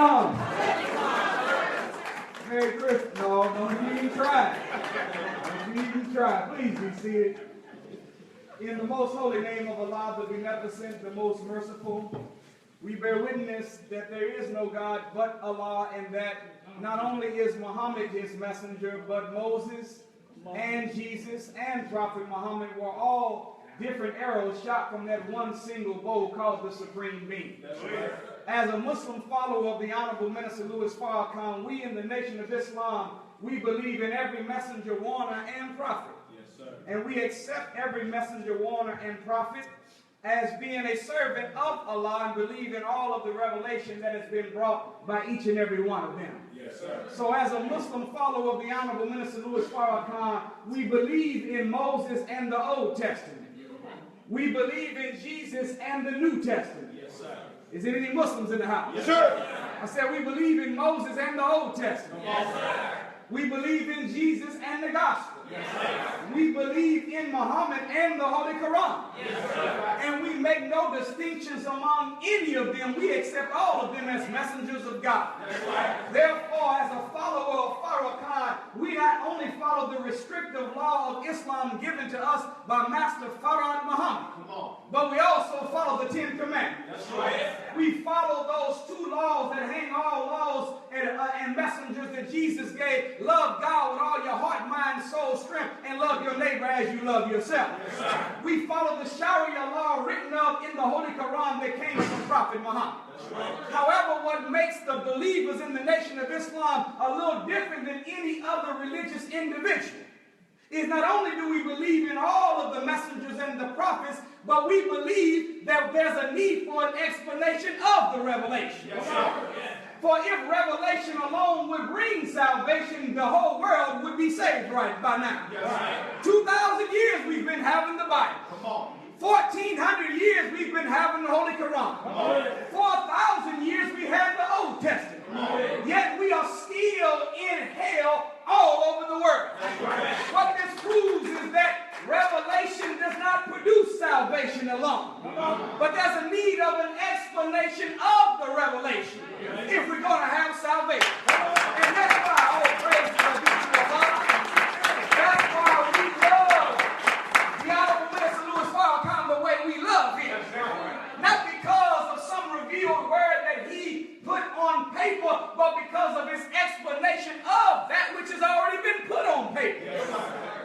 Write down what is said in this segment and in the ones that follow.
Islam. Merry Christmas. No, don't even try. Don't even try. Please be seated. In the most holy name of Allah, the beneficent, the most merciful, we bear witness that there is no God but Allah, and that not only is Muhammad his messenger, but Moses and Jesus and Prophet Muhammad were all different arrows shot from that one single bow called the Supreme Being. Right. As a Muslim follower of the Honorable Minister Louis Farrakhan, we in the Nation of Islam, we believe in every messenger, warner, and prophet. Yes, sir. And we accept every messenger, warner, and prophet as being a servant of Allah, and believe in all of the revelation that has been brought by each and every one of them. Yes, sir. So as a Muslim follower of the Honorable Minister Louis Farrakhan, we believe in Moses and the Old Testament. We believe in Jesus and the New Testament. Yes, sir. Is there any Muslims in the house? Yes, sir. I said we believe in Moses and the Old Testament. Yes, sir. We believe in Jesus and the Gospel. Yes, sir. We believe in Muhammad and the Holy Quran. Yes, sir. And we make no distinctions among any of them. We accept all of them as messengers of God. That's right. Therefore, as a follower of Farrakhan, we not only follow the restrictive law of Islam given to us by Master Farad Muhammad, but we also follow the Ten Commandments. That's right. We follow those two laws that hang all laws and messengers that Jesus gave. Love God with all your heart, mind, soul, strength, and love your neighbor as you love yourself. Yes, we follow the Sharia law written up in the Holy Quran that came from Prophet Muhammad. Right. However, what makes the believers in the Nation of Islam a little different than any other religious individual is not only do we believe in all of the messengers and the prophets, but we believe that there's a need for an explanation of the revelation. Yes, sir. For if revelation alone would bring salvation, the whole world would be saved right by now. Yes, right. 2,000 years we've been having the Bible. Come on. 1,400 years we've been having the Holy Quran. 4,000 years we have the Old Testament. Yet we are still in hell all over the world. Right. What this proves is that revelation does not produce salvation alone. But there's a need of an explanation of the revelation if we're going to have salvation. And that's why all praise to Allah. That's why we love the Honorable Minister Louis Farrakhan the way we love him. Not because of some revealed word that he put on paper, but because of his explanation of that which has already been put on paper.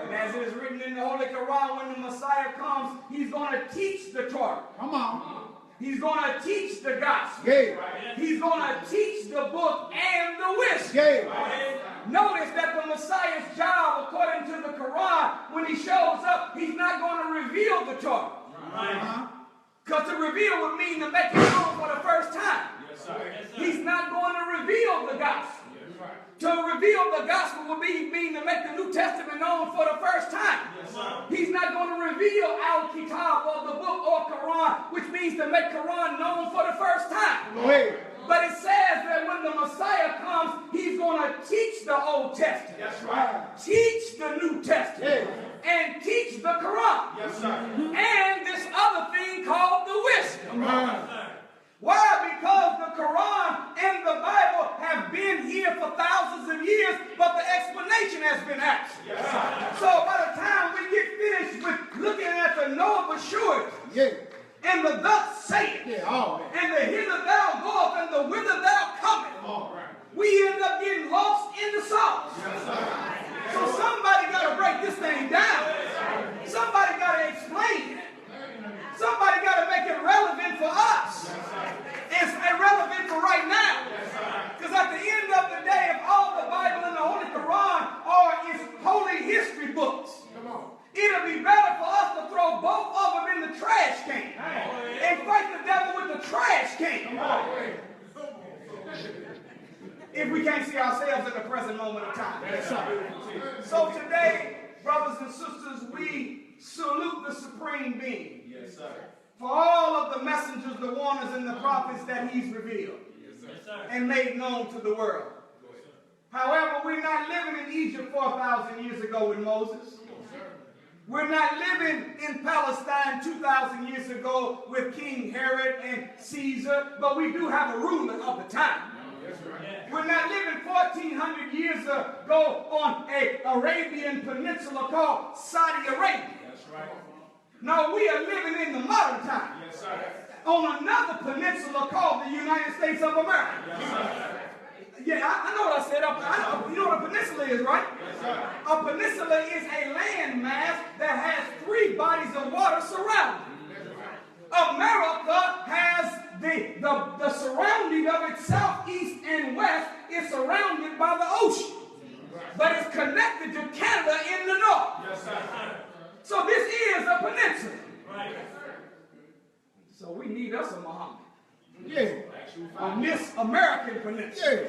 And as it is written in the Holy Quran, when the Messiah comes, he's going to teach the Torah. Come on. He's going to teach the gospel. Yeah. He's going to teach the book and the wisdom. Yeah. Notice that the Messiah's job, according to the Quran, when he shows up, he's not going to reveal the Torah. Because to reveal would mean to make it known for the first time. Yes, sir. He's not going to reveal the gospel. Yes, right. To reveal the gospel would mean to make the New Testament known for the first time. Yes, sir. He's not going to reveal Al-Kitab or the book or Quran, which means to make Quran known for the first time. Wait. But it says that when the Messiah comes, he's going to teach the Old Testament. That's right. Teach the New Testament. Yeah. And teach the Quran. Yes, sir. And this other thing called the wisdom. Right. Why? Because the Quran and the Bible have been here for thousands of years, but the explanation has been absent. Yes, so by the time we get finished with looking at the know of assurance, and the thus saith, and the hither thou goeth, and the whither thou comest, we end up getting lost in the sauce. Yes, so somebody got to break this thing down. Somebody got to explain it. Somebody got to make it relevant for us. It's irrelevant for right now. Because at the end of the day, if all the Bible and the Holy Quran are its holy history books, it'll be better for us to throw both of them in the trash can and fight the devil with the trash can. If we can't see ourselves in the present moment of time. So today, brothers and sisters, we salute the Supreme Being. Yes, sir. For all of the messengers, the warners, and the prophets that he's revealed. Yes, sir. And made known to the world. However, we're not living in Egypt 4,000 years ago with Moses. Yes, we're not living in Palestine 2,000 years ago with King Herod and Caesar, but we do have a ruler of the time. We're not living 1,400 years ago on an Arabian peninsula called Saudi Arabia. No, we are living in the modern time. On another peninsula called the United States of America. Yeah, I know what I said. You know what a peninsula is, right? A peninsula is a land mass that has 3 bodies of water surrounding. America has the surrounding of its southeast and west is surrounded by the ocean. But it's connected to Canada in the north. So this is a peninsula. So we need us a Muhammad. On this American peninsula.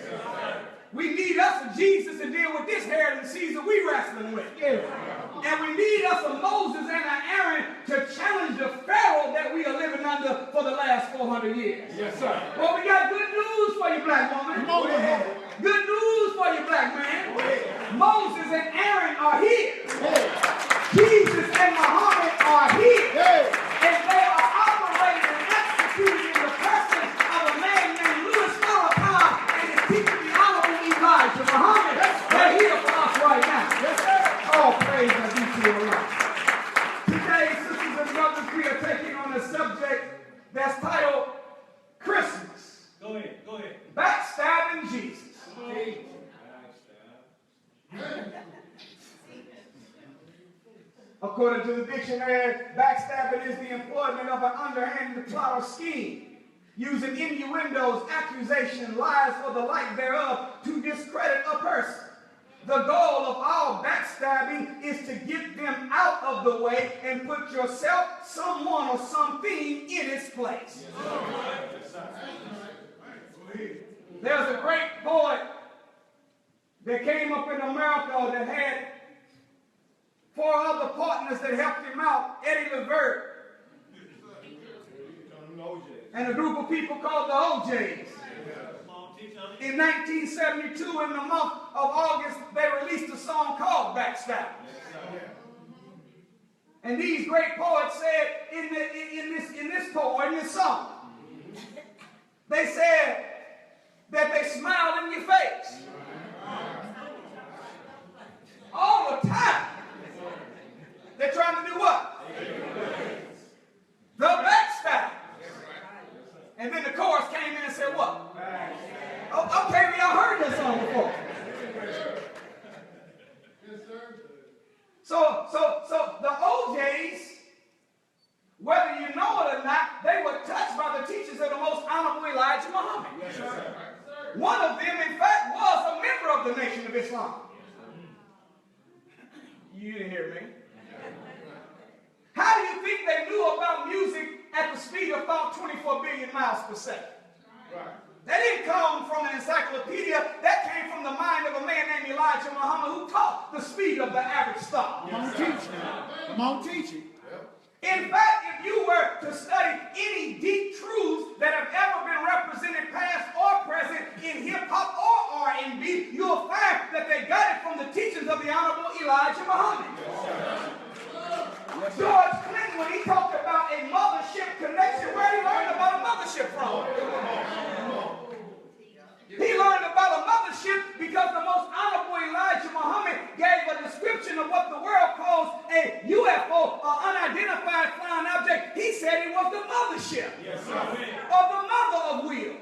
We need us a Jesus to deal with this Herod and Caesar we wrestling with. And we need us a Moses and an Aaron to challenge the Pharaoh that we are living under for the last 400 years. Well, we got good news for you, black woman. Good news for you, black man. Moses and Aaron are here. Jesus and Muhammad are here. And they are operating and executing in the presence of a man named Nuri Muhammad and his teacher, the Honorable Elijah Muhammad. They're here for us right now. All praise and be to the Lord. Today, sisters and brothers, we are taking on a subject that's titled Christmas. Go ahead. Backstabbing Jesus. According to the dictionary, backstabbing is the employment of an underhanded plot or scheme, using innuendos, accusation, lies, or the like thereof to discredit a person. The goal of all backstabbing is to get them out of the way and put yourself, someone, or something in its place. There's a great poet that came up in America that had 4 other partners that helped him out, Eddie Levert, and a group of people called the OJs. In 1972, in the month of August, they released a song called Backstab. And these great poets said in this song, they said that they smiled in your face all the time. They're trying to do what? The backstab. And then the chorus came in and said what? Oh, okay, we all heard that song before. So the OJs, whether you know it or not, they were touched by the teachings of the most honorable Elijah Muhammad. One of them, in fact, was a member of the Nation of Islam. You didn't hear me. How do you think they knew about music at the speed of about 24 billion miles per second? That didn't come from an encyclopedia. That came from the mind of a man named Elijah Muhammad who taught the speed of the average star. Come on, teach it. In fact, if you were to study any deep truths that have ever been represented past or present in hip-hop or R&B, you'll find that they got it from the teachings of the Honorable Elijah Muhammad. George Clinton, when he talked about a mothership connection, where he learned about a mothership from? He learned about a mothership because the most honorable Elijah Muhammad gave a description of what the world calls a UFO, or unidentified flying object. He said it was the mothership, or the mother of wheels,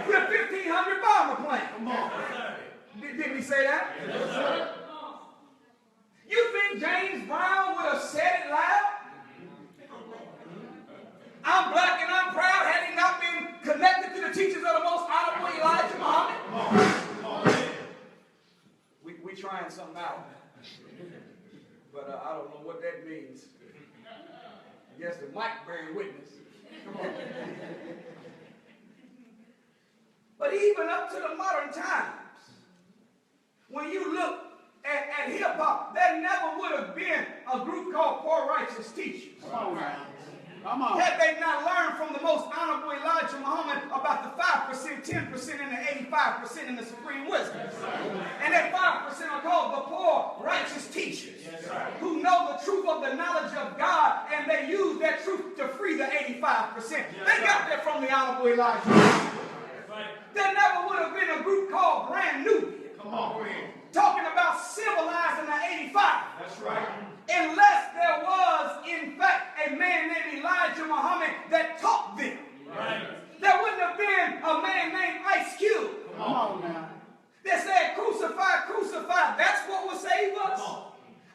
with 1,500 bomber planes. Didn't he say that? You think James Brown would have said it loud? I'm black and I'm proud. Had he not been connected to the teachings of the most honorable Elijah Muhammad? We trying something out. But I don't know what that means. I guess the mic bearing witness. But even up to the modern times, when you look at hip-hop, there never would have been a group called Poor Righteous Teachers. Come on. Had they not learned from the most honorable Elijah Muhammad about the 5%, 10%, and the 85% in the supreme wisdom. And that 5% are called the poor righteous teachers who know the truth of the knowledge of God, and they use that truth to free the 85%. They got that from the honorable Elijah Muhammad. there never would have been a group called Brand New. Come on. Talking about civilizing the 85. That's right. Unless there was, in fact, a man named Elijah Muhammad that taught them. Right. There wouldn't have been a man named Ice Cube. Come on now. That said, crucify, crucify. That's what will save us.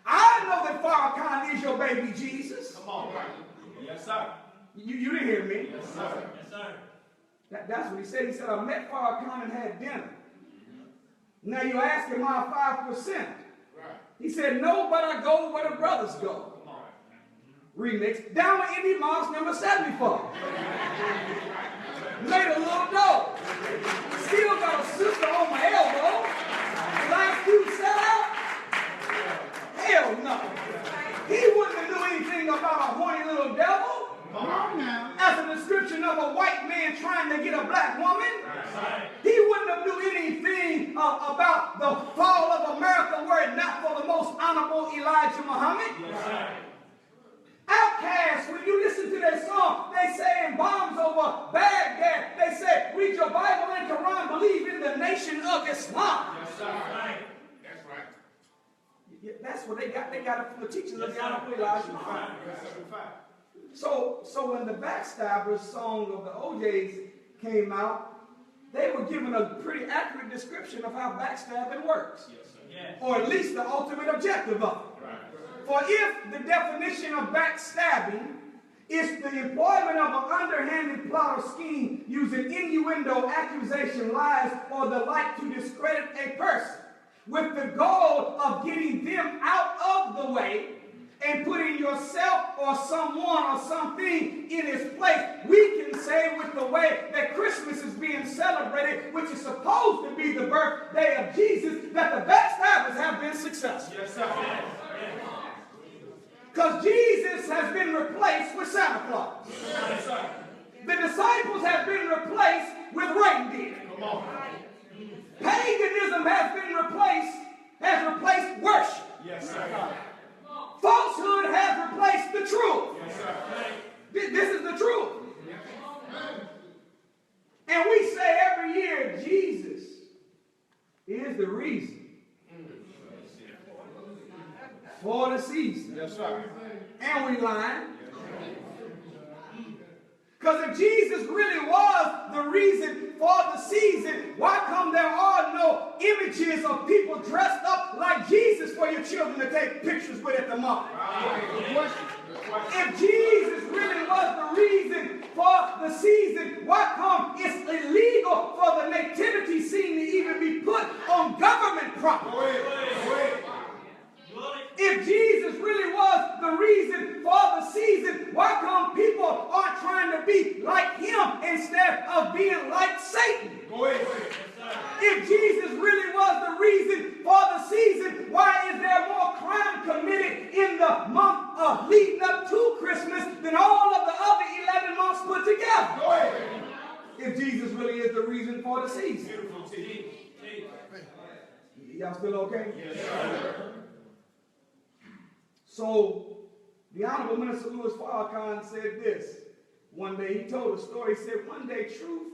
I know that Farrakhan is your baby Jesus. Come on. Yes, sir. You didn't hear me. Yes, sir. Yes, sir. That's what he said. He said, I met Farrakhan and had dinner. Now you're asking my 5%. Right. He said, no, but I go where the brothers go. Remix. Down with Indie Moms number 74. Made a little dough. Still got a sister on my elbow. Last dude sell out? Hell no. He wouldn't have knew anything about a horny little devil. As a description of a white man trying to get a black woman. He wouldn't have knew anything about the fall of America were it not for the most honorable Elijah Muhammad. Outcasts, when you listen to their song, they say in bombs over Baghdad, they say, read your Bible and Quran, believe in the nation of Islam. Yes, sir. That's right. Yeah, that's what they got. They got it from the teachers of Elijah Muhammad. So when the Backstabbers song of the OJs came out, they were given a pretty accurate description of how backstabbing works. Yes, sir. Yes. Or at least the ultimate objective of it. Right. For if the definition of backstabbing is the employment of an underhanded plot or scheme using innuendo, accusation, lies, or the like to discredit a person with the goal of getting them out of the way and putting yourself or someone or something in its place, we can say with the way that Christmas is being celebrated, which is supposed to be the birthday of Jesus, that the backstabbers have been successful. Yes, sir. Because Jesus has been replaced with Santa Claus. Yes, sir. The disciples have been replaced with reindeer. Come on. Paganism has replaced worship. Yes, sir. Falsehood has replaced the truth. Yes, sir. This is the truth. And we say every year, Jesus is the reason for the season. Yes, sir. And we lying. Because if Jesus really was the reason for the season, why come there are no images of people dressed up like Jesus for your children to take pictures with at the mall? If Jesus really was the reason for the season, why come it's illegal for the nativity scene to even be put on government property? If Jesus really was the reason for the season, why come people are trying to be like him instead of being like Satan? If Jesus really was the reason for the season, why is there more crime committed in the month of leading up to Christmas than all of the other 11 months put together? If Jesus really is the reason for the season. Y'all still okay? Yes, sir. So, the Honorable Minister Louis Farrakhan said this. One day, he told a story. He said, one day truth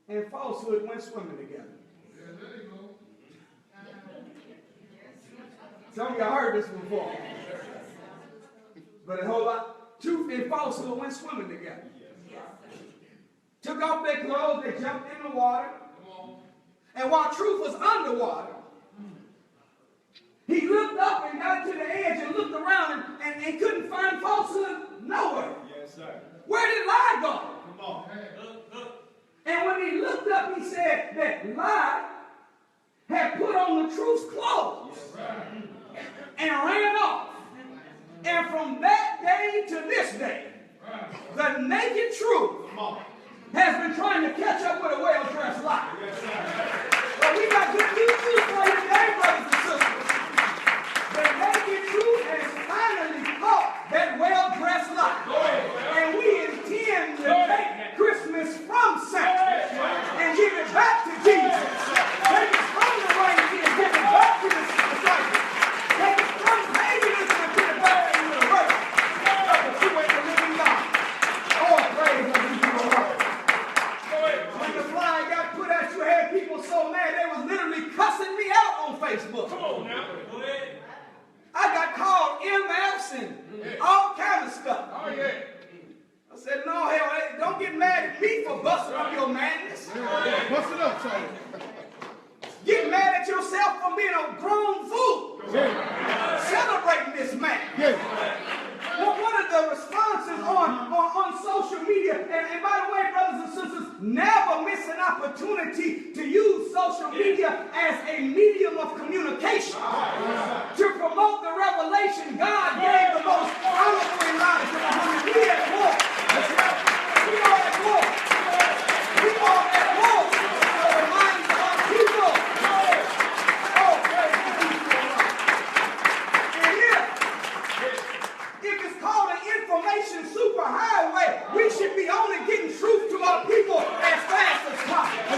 and falsehood went swimming together. Yeah, there you go. Some of y'all heard this before. But a whole lot. Truth and falsehood went swimming together. Took off their clothes, they jumped in the water. And while truth was underwater, he looked up and got to the edge and looked around and couldn't find falsehood nowhere. Yes, sir. Where did lie go? Come on. And when he looked up, he said that lie had put on the truth's clothes and ran off. And from that day to this day, the naked truth has been trying to catch up with a well-dressed lie. Yes, sir. But we got good news for you today, brothers and sisters. The naked truth has finally caught that well-dressed lie. And we intend to take Christmas from Santa and give it back to Jesus. Take it from the reindeer and give it back to the disciples. Take it from paganism and give it back to the world of the true and the living God. All praise unto you, O Lord. Get mad at yourself for being a grown fool. Celebrating this man. Well, one of the responses on social media, and by the way, brothers and sisters, never miss an opportunity to use social media as a medium of communication to promote the revelation God gave the most honorable Elijah Muhammad. We at war. We are at war. We are at war for the minds of our people. Oh, praise the people. And if it's called an information superhighway, we should be only getting truth to our people as fast as possible.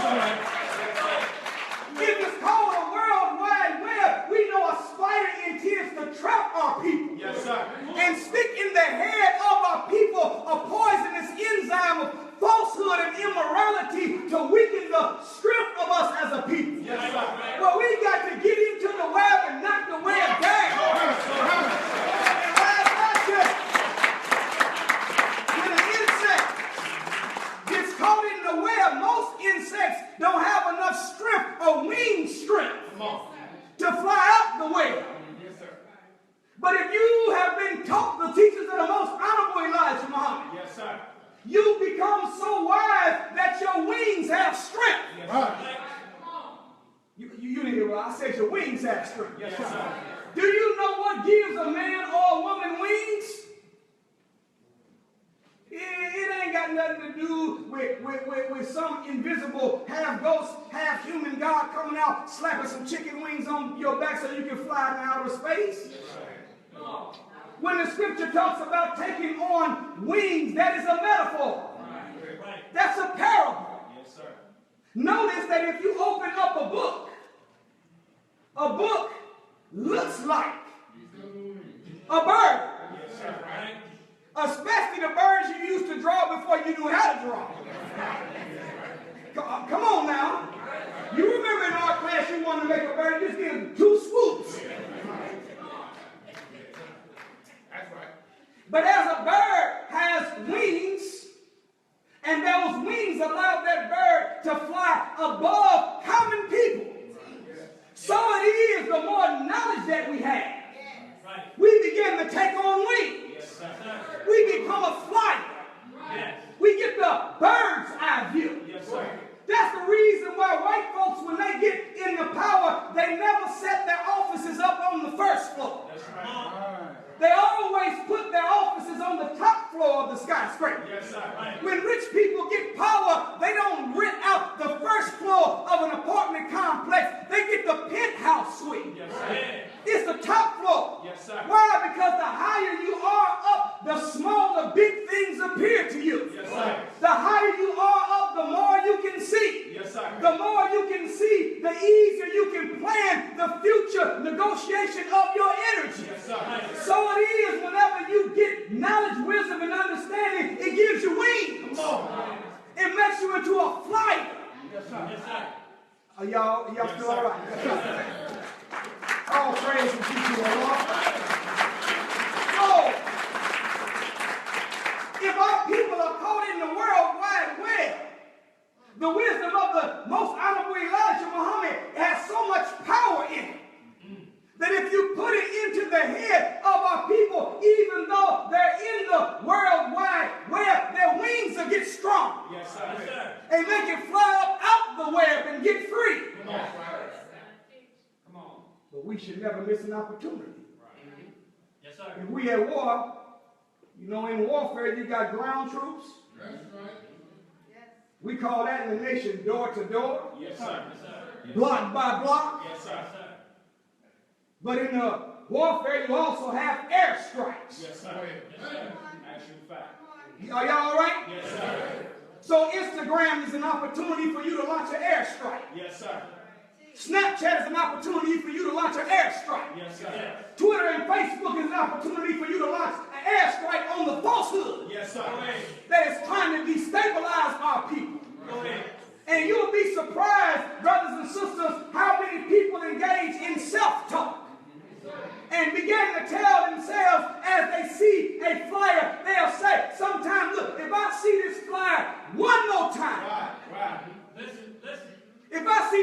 If it's called a world wide web, we know a spider intends to trap our people. Yes, sir. And stick in the head of our people a poisonous enzyme of falsehood and immorality to weaken the strength of us as a people. Yes, sir. Well, we got to get into the web and knock the web down. And last night, when an insect gets caught in the web, most insects don't have enough strength or wing strength to fly out the web. Yes, sir. But if you have been taught the teachings of the most honorable Elijah Muhammad, Yes, sir. you become so wise that your wings have strength. Yes, sir. You didn't hear what I said. Your wings have strength. Yes, sir. Do you know what gives a man or a woman wings? It ain't got nothing to do with some invisible half ghost, half human God coming out, slapping some chicken wings on your back so you can fly in outer space. When the scripture talks about taking on wings, that is a metaphor. That's a parable. Yes, sir. Notice that if you open up a book looks like a bird. Yes, sir. Right. Especially the birds you used to draw before you knew how to draw. Come on now. You remember in our class you wanted to make a bird, you just did 2 swoops. That's right. But as a bird has wings, and those wings allow that bird to fly above common people. So it is the more knowledge that we have. We begin to take on wings. We become a flyer. We get the bird's eye view. Yes, sir. That's the reason why white folks, when they get in the power, they never set their offices up on the first floor. That's right. They always put their offices on the top floor of the skyscraper. Yes, sir. Right. When rich people get power, they don't rent out the first floor of an apartment complex. They get the penthouse suite. Yes, sir. It's the top floor. Yes, sir. Why? Because the higher you are up, the smaller big things appear to you. Yes, sir. The higher you are up, the more you can see. Yes, sir. The more you can see, the easier you can plan the future negotiation of your energy. Yes, sir. So it is whenever you get knowledge, wisdom, and understanding, it gives you wings. Come on. It makes you into a flyer. Yes, sir. Yes, sir. Are y'all Yes, still sir. all right? Yes, sir. All praise and teach you, Lord. So, if our people are caught in the World Wide Web, the wisdom of the most honorable Elijah Muhammad has so much power in it that if you put it into the head of our people, even though they're in the World Wide Web, their wings will get strong. Yes, sir. Yes, sir. And they can fly up out the web and get free. Come on. Come on. But we should never miss an opportunity. Right. Yes, sir. If we at war, you know, in warfare, you got ground troops. That's right. We call that in the nation door to door, Yes, sir. Yes, sir. block by block. Yes, sir. But in the warfare, you also have airstrikes. Yes, sir. Yes, sir. Actual fact. Are y'all all right? Yes, sir. So Instagram is an opportunity for you to launch an airstrike. Yes, sir. Snapchat is an opportunity for you to launch an airstrike. Yes, sir. Twitter and Facebook is an opportunity for you to launch an airstrike on the falsehood Yes, sir. that is trying to destabilize our people. Go ahead. And you'll be surprised, brothers and sisters, how many people engage in self-talk and begin to tell themselves as they see a flyer, they'll say, sometimes, look, if I see this flyer one more time, Right. Listen.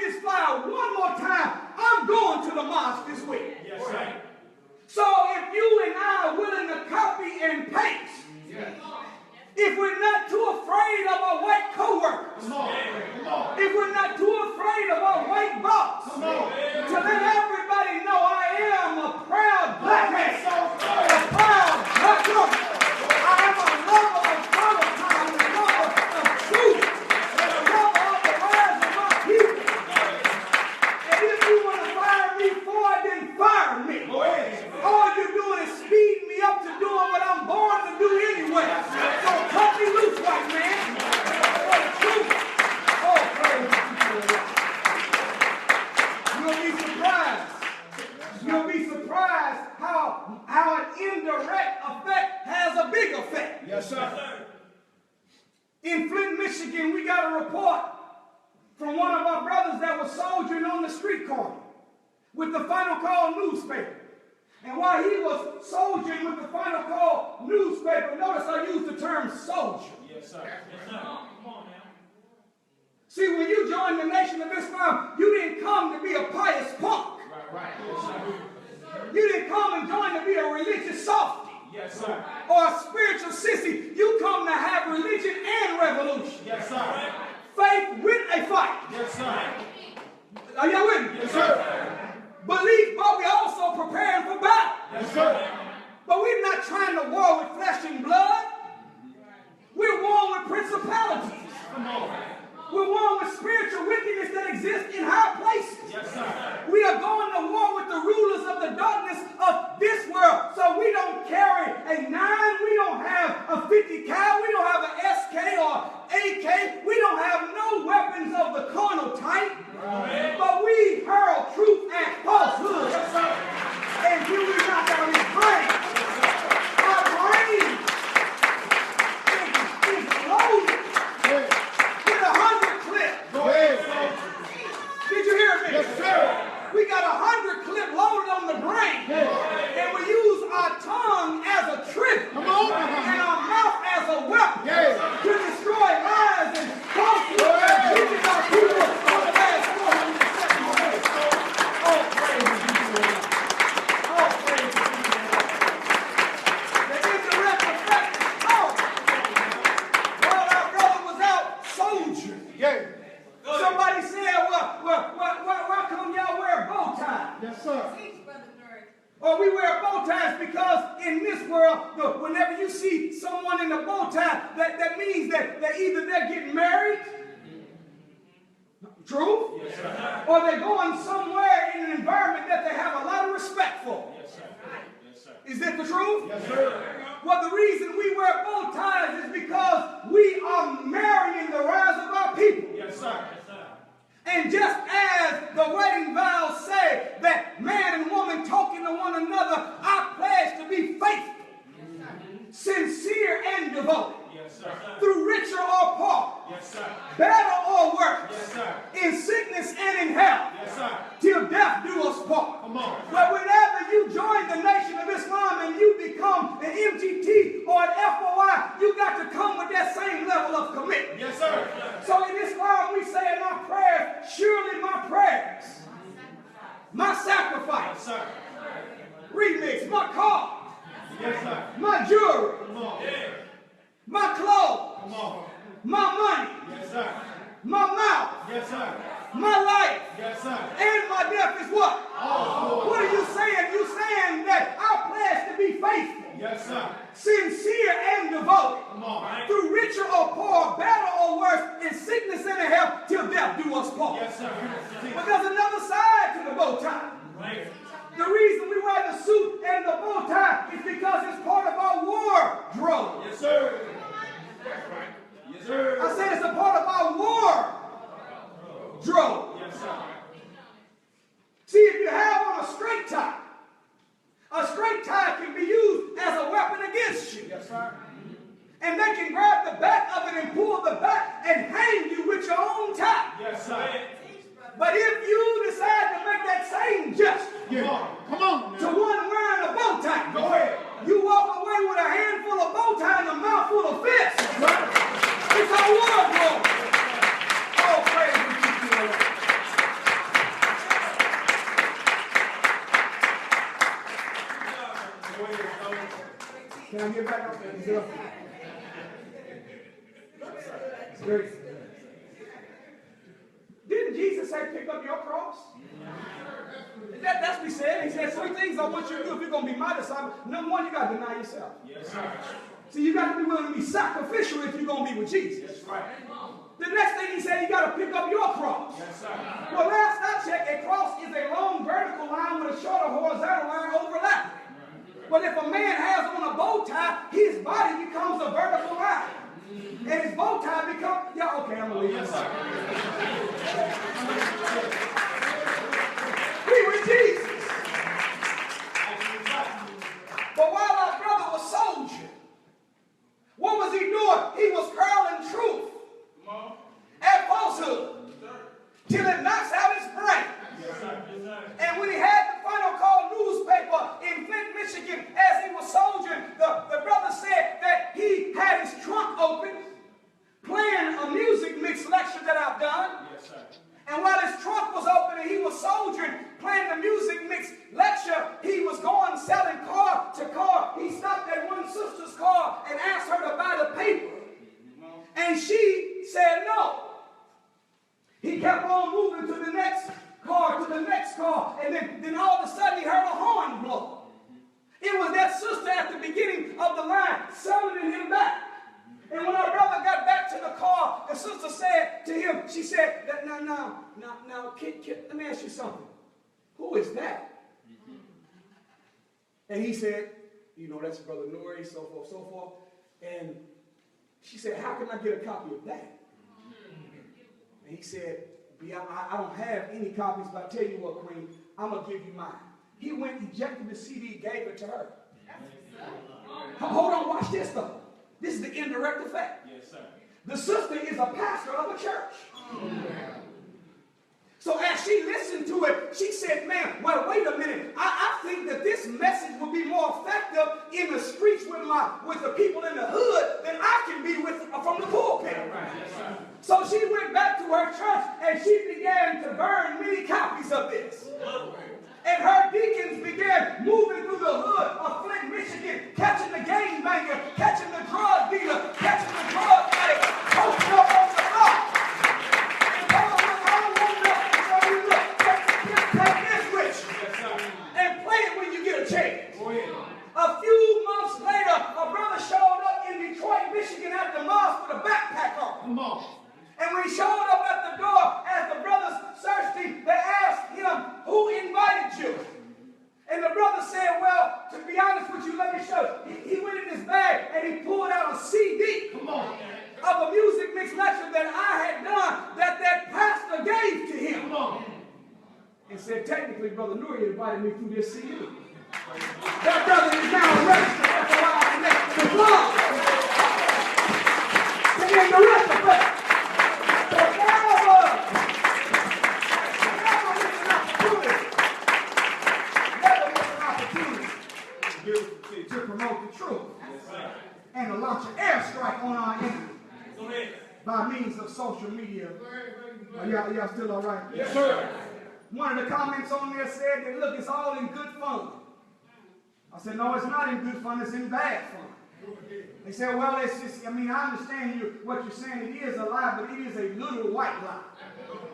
see this flyer one more time, I'm going to the mosque this week. Yes, sir. So if you and I are willing to copy and paste, if we're not too afraid of our white co-workers, if we're not too afraid of our white boss, to let everybody know I am a proud black man, a proud black woman. I am a lover of Palestine, a lover of truth, and a lover of the lives of my people. And if you want to fire me for it, then fire me. All you're doing is speeding me up to doing what I'm born to do anyway. So cut me loose, white man. For the truth. Oh, praise God. You'll be surprised. You'll be surprised how an indirect effect has a big effect. Yes, sir. In Flint, Michigan, we got a report from one of our brothers that was soldiering on the street corner with the Final Call newspaper. And while he was soldiering with the Final Call newspaper, notice I use the term soldier. Yes, sir. Yes, sir. Come on now. See, when you joined the Nation of Islam, you didn't come to be a pious punk. Right. Yes, sir. You didn't come and join to be a religious softy. Yes, sir. Or a spiritual sissy. You come to have religion and revolution. Yes, sir. Faith with a fight. Yes, sir. Are y'all with me? Yes, sir. Belief, but we're also preparing for battle. Yes, sir. But we're not trying to war with flesh and blood. We're warring with principalities. Come on. We're warring with spiritual wickedness that exists in high places. Yes, sir. We are going to war with the rulers of the darkness of this world. So we don't carry a 9, we don't have a 50 cal, we don't have an SK or AK, we don't have no weapons of the carnal type. Right. But we hurl truth and falsehood. Yes, sir. And do we not got his brain? Our brain is loaded with 100 clips. Go ahead. Did you hear me? Yes, sir. We got 100 clip loaded on the brain. And we use our tongue as a trigger. Come on. And our mouth as a weapon. To destroy lies and falsehood. And teaching our people on the last 470 days. Oh, praise Jesus. Oh, praise Jesus. The indirect effect is powerful. While our brother was out soldiering. Somebody said, why come y'all wear bow ties? Yes, sir. Or we wear bow ties because in this world, whenever you see someone in a bow tie, that means that either they're getting married, true? Yes, sir. Or they're going somewhere in an environment that they have a lot of respect for. Yes, sir. Yes, sir. Is that the truth? Yes, sir. Well, the reason we wear bow ties is because we are marrying the rise of our people. Yes, sir. And just as the wedding vows say that man and woman talking to one another, I pledge to be faithful, sincere and devoted, Yes, sir. through richer or poor, Yes, sir. better or worse, Yes, sir. in sickness and in health, Yes, sir. till death do us part. Come on. But whenever you join the Nation of Islam and you become an MGT or an FOI, you got to come with that same level of commitment. Yes, sir. So in Islam, we say in our prayers, surely my prayers, my Yes, sacrifice, sir. remix, my car, Yes, sir. my jewelry, Come on. my clothes, Come on. my money, Yes, sir. my mouth, Yes, sir. my life, Yes, sir. and my death is what? All What are you saying? You're saying that I pledge to be faithful, Yes, sir. sincere and devoted, Come on. through richer or poor, better or worse, in sickness and in health, till death do us part. Yes, sir. But there's another side to the bow tie. Right. The reason we wear the suit and the bow tie is because it's part of our wardrobe. Yes, sir. Yes, sir. I said it's a part of our wardrobe. Yes, sir. See, if you have on a straight tie can be used as a weapon against you. Yes, sir. And they can grab the back of it and pull the back and hang you with your own tie. Yes, sir. But if you decide to make that same gesture Come on. to one wearing a bow tie, Go ahead. you walk away with a handful of bow tie and a mouthful of fists. It's our wardrobe. Oh, praise be to the Lord. Now get back up there. Sit up. It's great. Didn't Jesus say, pick up your cross? That's what he said. He said, 3 things I want you to do if you're going to be my disciple. Number 1, you got to deny yourself. Yes, sir. See, you got to be willing to be sacrificial if you're going to be with Jesus. That's right. The next thing he said, you got to pick up your cross. Yes, sir. Well, last I checked, a cross is a long vertical line with a shorter horizontal line overlapping. But if a man has on a bow tie, his body becomes a vertical line. And his bow tie becomes, yeah, okay, I'm going to leave. Yes, sir. We with Jesus. But while our brother was soldiering, what was he doing? He was hurling truth at falsehood till it knocks out his brain. Yes, sir. Yes, sir. And when he had the final call newspaper in Flint, Michigan, as he was soldiering, the brother said that he had his trunk open, playing a music mix lecture that I've done. Yes, sir. And while his trunk was open and he was soldiering, playing the music mix lecture, he was going selling car to car. He stopped at one sister's car and asked her to buy the paper. And she said no. He kept on moving to the next car, and then all of a sudden he heard a horn blow. It was that sister at the beginning of the line summoning him back. And when our brother got back to the car, the sister said to him, she said, now, let me ask you something. Who is that? And he said, that's Brother Nuri, so forth, so forth. And she said, how can I get a copy of that? And he said, I don't have any copies, but I tell you what, Queen, I'm going to give you mine. He went, ejected the CD, gave it to her. Hold on, watch this though. This is the indirect effect. Yes, sir. The sister is a pastor of a church. So as she listened to it, she said, man, well, wait a minute. I think that this message will be more effective in the streets with the people in the hood than I can be with from the pulpit. Right. Yes, sir. So she went back to her church and she began to burn many copies of this. And her deacons began moving through the hood of Flint, Michigan, catching the gangbanger, catching the drug dealer, catching the drug addict, posting up on the block. And Paul was all wound up. So you look, take this with you and play it when you get a chance. A few months later, a brother showed up in Detroit, Michigan at the mosque with a backpack on. Come on. And when he showed up at the door, as the brothers searched him, they asked him, who invited you? And the brother said, well, to be honest with you, let me show you. He went in his bag and he pulled out a CD of a music mix lecture that I had done that pastor gave to him. And said, technically, Brother Nuri invited me through this CD. That brother is now registered at the club. And then the rest of it. To promote the truth and to launch an airstrike on our enemy by means of social media. Y'all still all right? Yes, sir. One of the comments on there said that, look, it's all in good fun. I said, no, it's not in good fun, it's in bad fun. They said, well, it's just, I understand what you're saying. It is a lie, but it is a little white lie.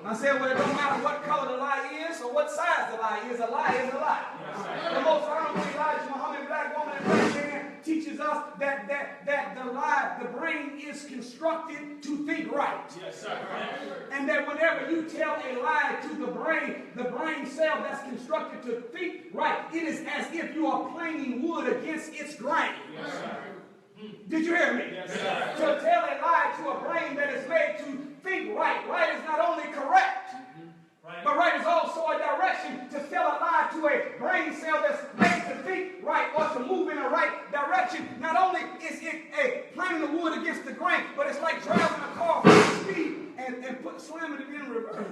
I said, well, it don't matter what color the lie is or what size the lie is a lie is a lie. The most honorable Elijah Muhammad, black woman and black man, teaches us that the lie, the brain is constructed to think right. Yes, sir. And that whenever you tell a lie to the brain cell that's constructed to think right, it is as if you are planing wood against its grain. Yes, sir. Did you hear me? Yes, sir. To tell a lie to a brain that is made to think right. Right is not only correct, but right is also a direction. To tell a lie to a brain cell that's made to think right or to move in the right direction, not only is it a planing the wood against the grain, but it's like driving a car full speed and slamming it in reverse.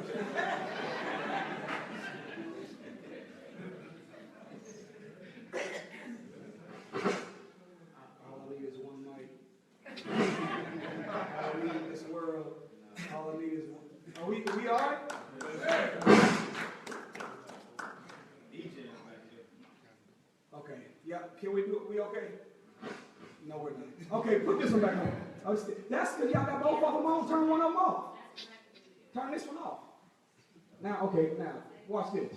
This world, all I need is one. Are we all right? Okay. Yeah. Can we do it? We okay? No, we're not. Okay, put this one back on. That's because y'all got both of them on. Turn one of them off. Turn this one off. Now, okay, now, watch this.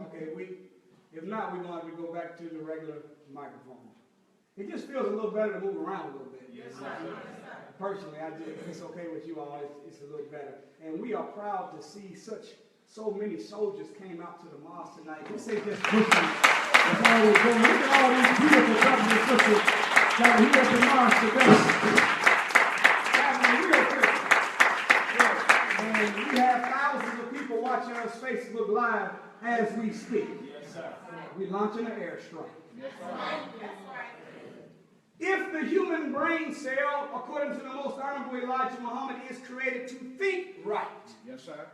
Okay, if not, we're going to have to go back to the regular microphone. It just feels a little better to move around a little bit. Yes, sir. Personally, if it's okay with you all, it's a little better. And we are proud to see so many soldiers came out to the mosque tonight. This ain't just pushing. That's all we're doing. Look at all these beautiful brothers and sisters that are here at the mosque today. Having a real Christmas. And we have thousands of people watching us Facebook Live as we speak. Yes, sir. We're launching an airstrike. Yes, sir. If the human brain cell, according to the most honorable Elijah Muhammad, is created to think right, yes, sir,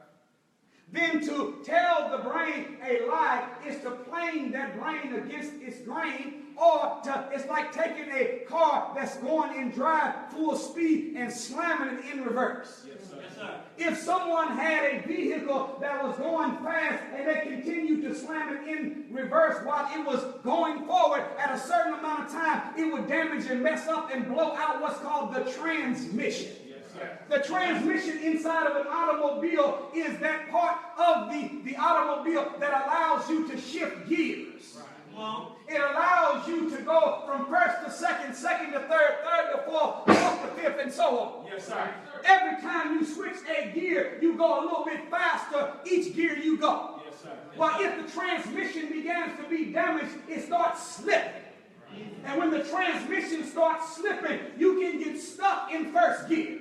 then to tell the brain a lie is to plane that brain against its grain, or it's like taking a car that's going in drive full speed and slamming it in reverse. Yes, sir. Yes, sir. If someone had a vehicle that was going fast and they continued to slam it in reverse while it was going forward, at a certain amount of time, it would damage and mess up and blow out what's called the transmission. The transmission inside of an automobile is that part of the automobile that allows you to shift gears. Right. It allows you to go from first to second, second to third, third to fourth, fourth to fifth, and so on. Yes, sir. Every time you switch a gear, you go a little bit faster each gear you go. Yes, sir. But if the transmission begins to be damaged, it starts slipping. And when the transmission starts slipping, you can get stuck in first gear.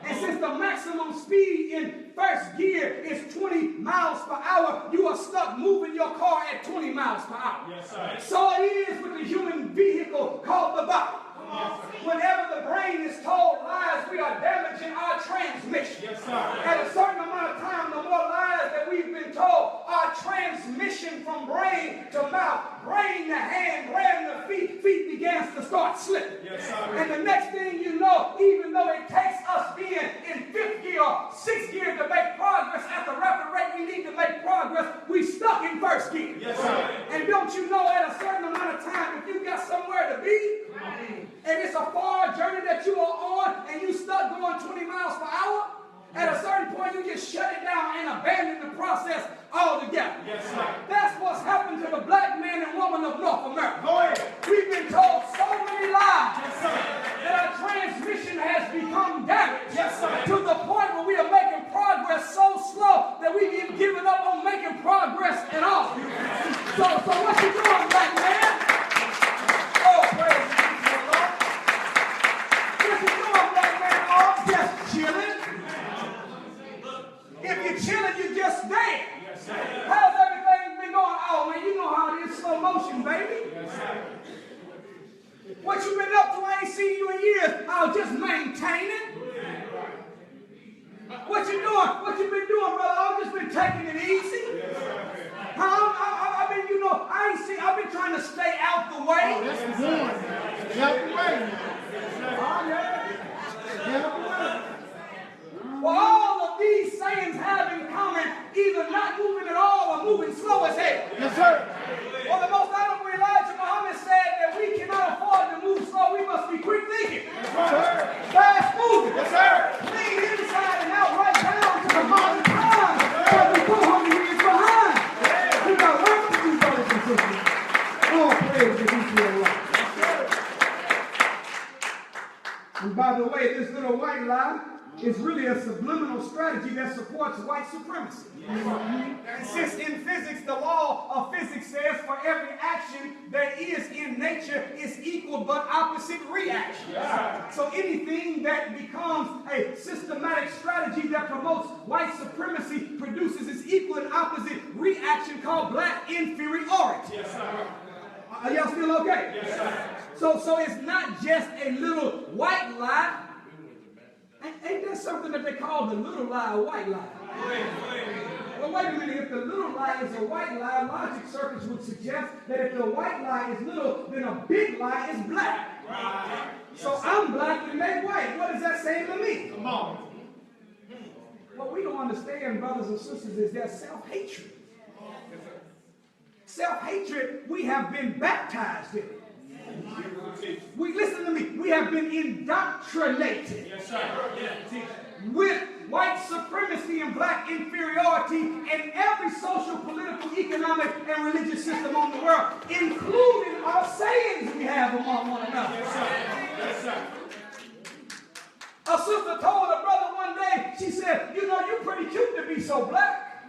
And since the maximum speed in first gear is 20 miles per hour, you are stuck moving your car at 20 miles per hour. Yes, sir. So it is with the human vehicle called the body. Yes, whenever the brain is told lies, we are damaging our transmission. Yes, sir. At a certain amount of time, the more lies that we've been told, our transmission from brain to mouth, brain to hand, brain to feet begins to start slipping. Yes, sir. And the next thing you know, even though it takes us being in fifth gear or sixth gear to make progress at the rapid rate we need to make progress, we stuck in first gear. Yes, sir. And don't you know, at a certain amount of time, if you got somewhere to be, and it's a far journey that you are on, and you stuck going 20 miles per hour, at a certain point you just shut it down and abandon the process altogether. Yes, sir. That's what's happened to the black man and woman of North America. Go ahead. We've been told so many lies, yes, sir, that our transmission has become damaged, yes, sir, to the point where we are making progress so slow that we've even given up on making progress at all. So what you doing, black man? Oh, praise God. Just chilling. If you're chilling, you're just there. Yes, how's everything been going? Oh, man, you know how it is, slow motion, baby. Yes, what you been up to? I ain't seen you in years. I'll just maintain it. What you doing? What you been doing, brother? I've just been taking it easy. I've been, I've been trying to stay out the way. Oh, that's the one. Stay out the way. Oh, yeah. Well, all of these sayings have in common either not moving at all or moving slow as hell. Yes, sir. Well, the most honorable Elijah Muhammad said that we cannot afford to move slow. We must be quick thinking. Yes, sir. Fast moving. Yes, sir. Clean inside and out, right down to the modern time. But we 400 years behind. We got work to do, brothers and sisters. All praise to be to Allah. And by the way, this little white lie is really a subliminal strategy that supports white supremacy. And since in physics, the law of physics says for every action there is in nature is equal but opposite reaction. So anything that becomes a systematic strategy that promotes white supremacy produces its equal and opposite reaction called black inferiority. Are y'all still okay? Yes, sir. So it's not just a little white lie. Ain't that something that they call the little lie, white lie? Well, wait a minute. If the little lie is a white lie, logic circuits would suggest that if the white lie is little, then a big lie is black. Right. So I'm black and they white. What is that saying to me? Come on. What we don't understand, brothers and sisters, is that self-hatred. Self-hatred, we have been baptized in it. Listen to me. We have been indoctrinated. Yes, sir. Yeah. With white supremacy and black inferiority in every social, political, economic, and religious system on the world, including our sayings we have among one another. Yes, sir. Yes, sir. A sister told her brother one day, she said, you know, you're pretty cute to be so black.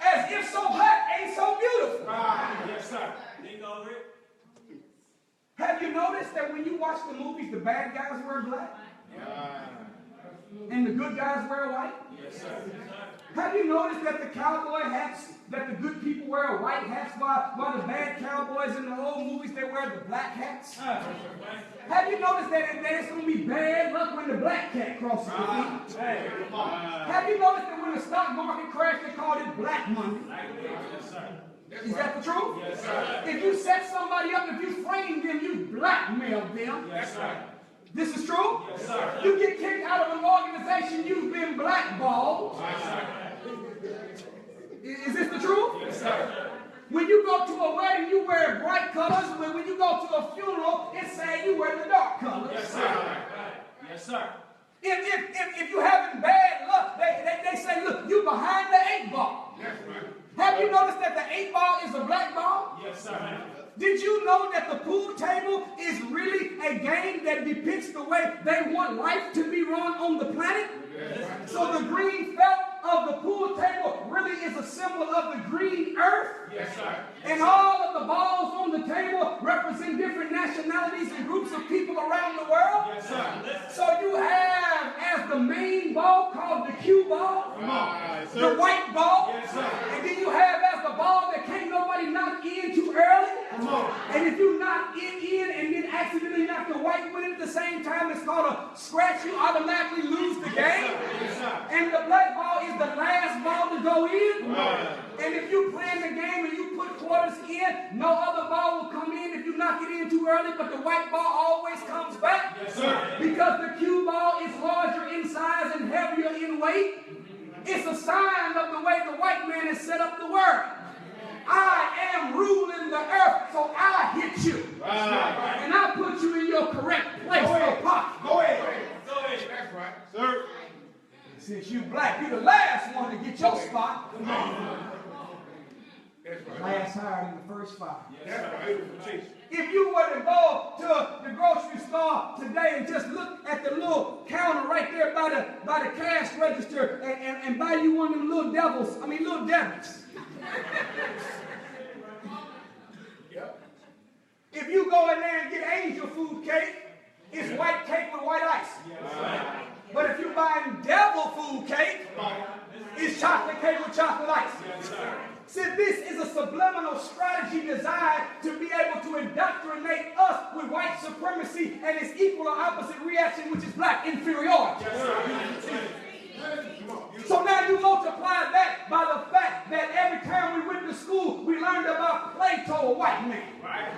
As if so black ain't so beautiful. Right. Yes, sir. Have you noticed that when you watch the movies, the bad guys wear black? And the good guys wear white? Yes, sir. Have you noticed that the cowboy hats, that the good people wear white hats, while the bad cowboys in the old movies, they wear the black hats? Have you noticed that it's going to be bad luck when the black cat crosses the feet? Have you noticed that when the stock market crashed, they called it Black Monday? Yes, sir. Is that the truth? Yes, sir. If you set somebody up, if you frame them, you blackmail them. Yes, sir. This is true? Yes, sir. You get kicked out of an organization, you've been blackballed. Yes, sir. Is this the truth? Yes, sir. When you go to a wedding, you wear bright colors. When you go to a funeral, it's saying you wear the dark colors. Yes, sir. Yes, sir. If you're having bad luck, they say, look, you behind the 8 ball. Yes, right. Have you noticed that the 8 ball is a black ball? Yes, sir. Did you know that the pool table is really a game that depicts the way they want life to be run on the planet? Yes. So the green felt of the pool table really is a symbol of the green earth. Yes, sir. And all of the balls on the table represent different nationalities and groups of people around the world. Yes, sir. So you have as the main ball called the cue ball, the white ball, Yes, sir. and then you have as the ball that can't nobody knock in too early. And if you knock it in and then accidentally knock the white with it at the same time, it's called a scratch. You automatically lose the game. Yes, sir. And the black ball is the last ball to go in. Right. And if you play in the game and you put quarters in, no other ball will come in if you knock it in too early, but the white ball always comes back. Yes, sir. Because the cue ball is larger in size and heavier in weight. It's a sign of the way the white man has set up the world. I am ruling the earth, so I hit you. Right. And I put you in your correct place. Go ahead. Your pocket. Go ahead. That's right. Sir. Since you black, you're the last one to get your spot. That's right. Last hired in the first five. That's right. If you were to go to the grocery store today and just look at the little counter right there by the cash register and buy you one of them little debits. Yep. If you go in there and get angel food cake, it's white cake with white ice. Yes. But if you're buying devil food cake, it's chocolate cake with chocolate ice. Yes, sir. See, this is a subliminal strategy designed to be able to indoctrinate us with white supremacy and its equal or opposite reaction, which is black inferiority. Yes, sir. So now you multiply that by the fact that every time we went to school, we learned about Plato, a white man. Right.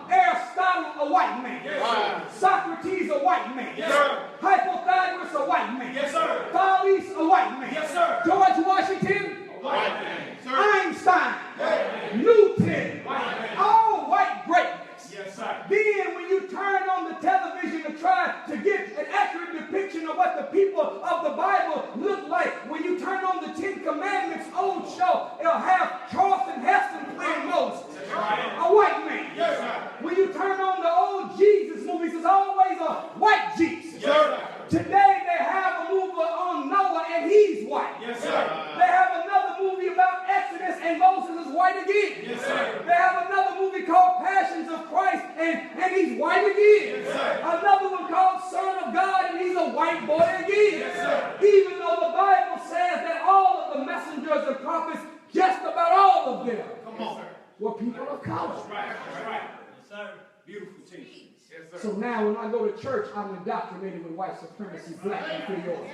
Aristotle, a white man. Yes, Socrates, a white man. Yes, sir. Pythagoras, a white man. Yes, sir. Thales, a white man. Yes, sir. George Washington, White man. Sir. Einstein, White Newton, White man. all white greatness. Yes, sir. Then when you turn on the television to try to get an accurate depiction of what the people of the Bible look like, when you turn on the 10 Commandments old show, it'll have Charleston Heston playing Moses, a white man. Yes, sir. When you turn on the old Jesus movies, it's always a white Jesus. Yes, sir. Today they have a movie on Noah and he's white. Yes, sir. They have another movie about Exodus and Moses is white again. Yes, sir. They have another movie called Passions of Christ and he's white again. Yes, sir. Another one called Son of God and he's a white boy again. Yes, sir. Even though the Bible says that all of the messengers and prophets, just about all of them, Come on. were people of color. Right. That's right. Yes, sir. Beautiful teaching. Yes, sir. So now in when I go to church, I'm indoctrinated with white supremacy, black inferiority.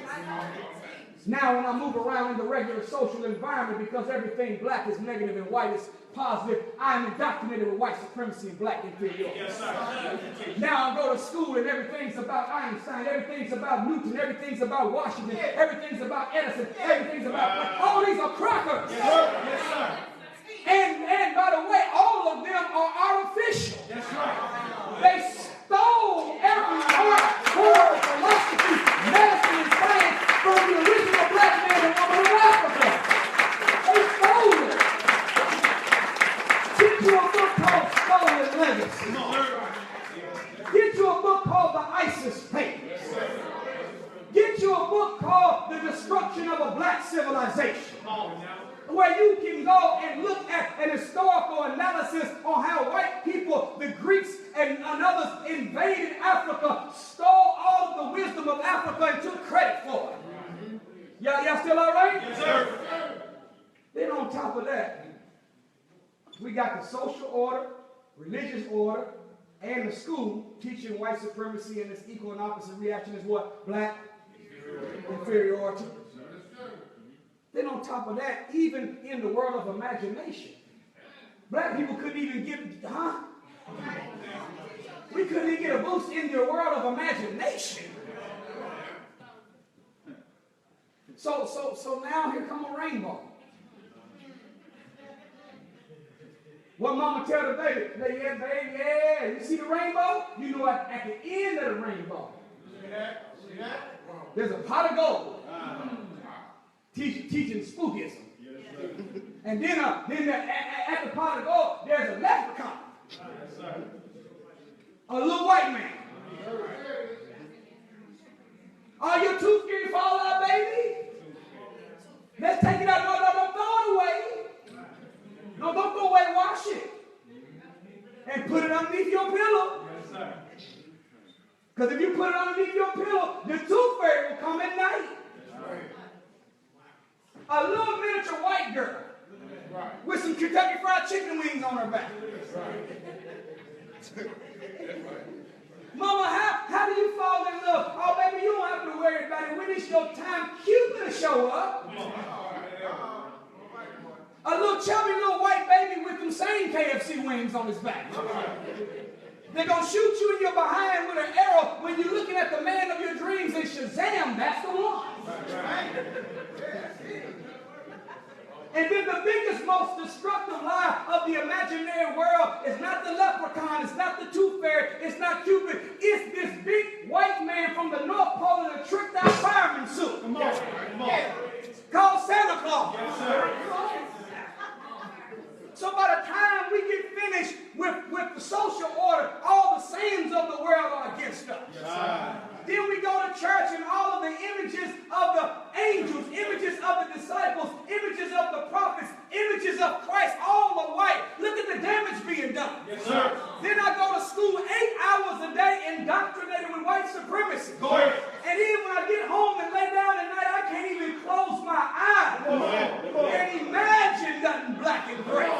Now when I move around in the regular social environment, because everything black is negative and white is positive, I'm indoctrinated with white supremacy and black inferiority. Yes, sir. Now I go to school and everything's about Einstein, everything's about Newton, everything's about Washington, everything's about Edison, everything's about... all these are crackers. Yes, sir. Yes, sir. And by the way, all of them are artificial. That's right. They stole every art, form, philosophy, medicine, and science from the original black man and woman of Africa. They stole it. Get you a book called Stolen Legacy. Get you a book called The ISIS Papers. Get you a book called The Destruction of a Black Civilization, where you can go and look at an historical analysis on how white people, the Greeks and others invaded Africa, stole all of the wisdom of Africa and took credit for it. Y'all still all right? Yes, sir. Then on top of that, we got the social order, religious order, and the school teaching white supremacy, and its equal and opposite reaction is what? Black inferiority. Then on top of that, even in the world of imagination, black people couldn't even get, we couldn't even get a boost in the world of imagination. So now here come a rainbow. What mama tell the baby? Yeah, baby, yeah. You see the rainbow? You know at the end of the rainbow, See that? there's a pot of gold. Teaching spookism. And then at the pot of gold, there's a leprechaun. A little white man. Oh, your tooth getting fall out, baby? Let's take it out. No, don't throw it away. No, don't throw away, wash it. And put it underneath your pillow. Because if you put it underneath your pillow, the tooth fairy will come at night. A little miniature white girl with some Kentucky Fried Chicken wings on her back. Mama, how do you fall in love? Oh, baby, you don't have to worry about it. When it's your time, Cupid will show up. A little chubby little white baby with them same KFC wings on his back. They're going to shoot you in your behind with an arrow when you're looking at the man of your dreams, and Shazam, that's the one. And then the biggest, most destructive lie of the imaginary world is not the leprechaun, it's not the tooth fairy, it's not Cupid. It's this big white man from the North Pole in a tricked out fireman suit. Come on. Called Santa Claus. Yes, sir. So by the time we get finished with the social order, all the sins of the world are against us. Yes, then we go to church and all of the images of the angels, images of the disciples, images of the prophets, images of Christ, all are white. Look at the damage being done. Yes, sir. Then I go to school 8 hours a day indoctrinated with white supremacy. Go ahead. And even when I get home and lay down at night, I can't even close my eyes and imagine nothing black and gray.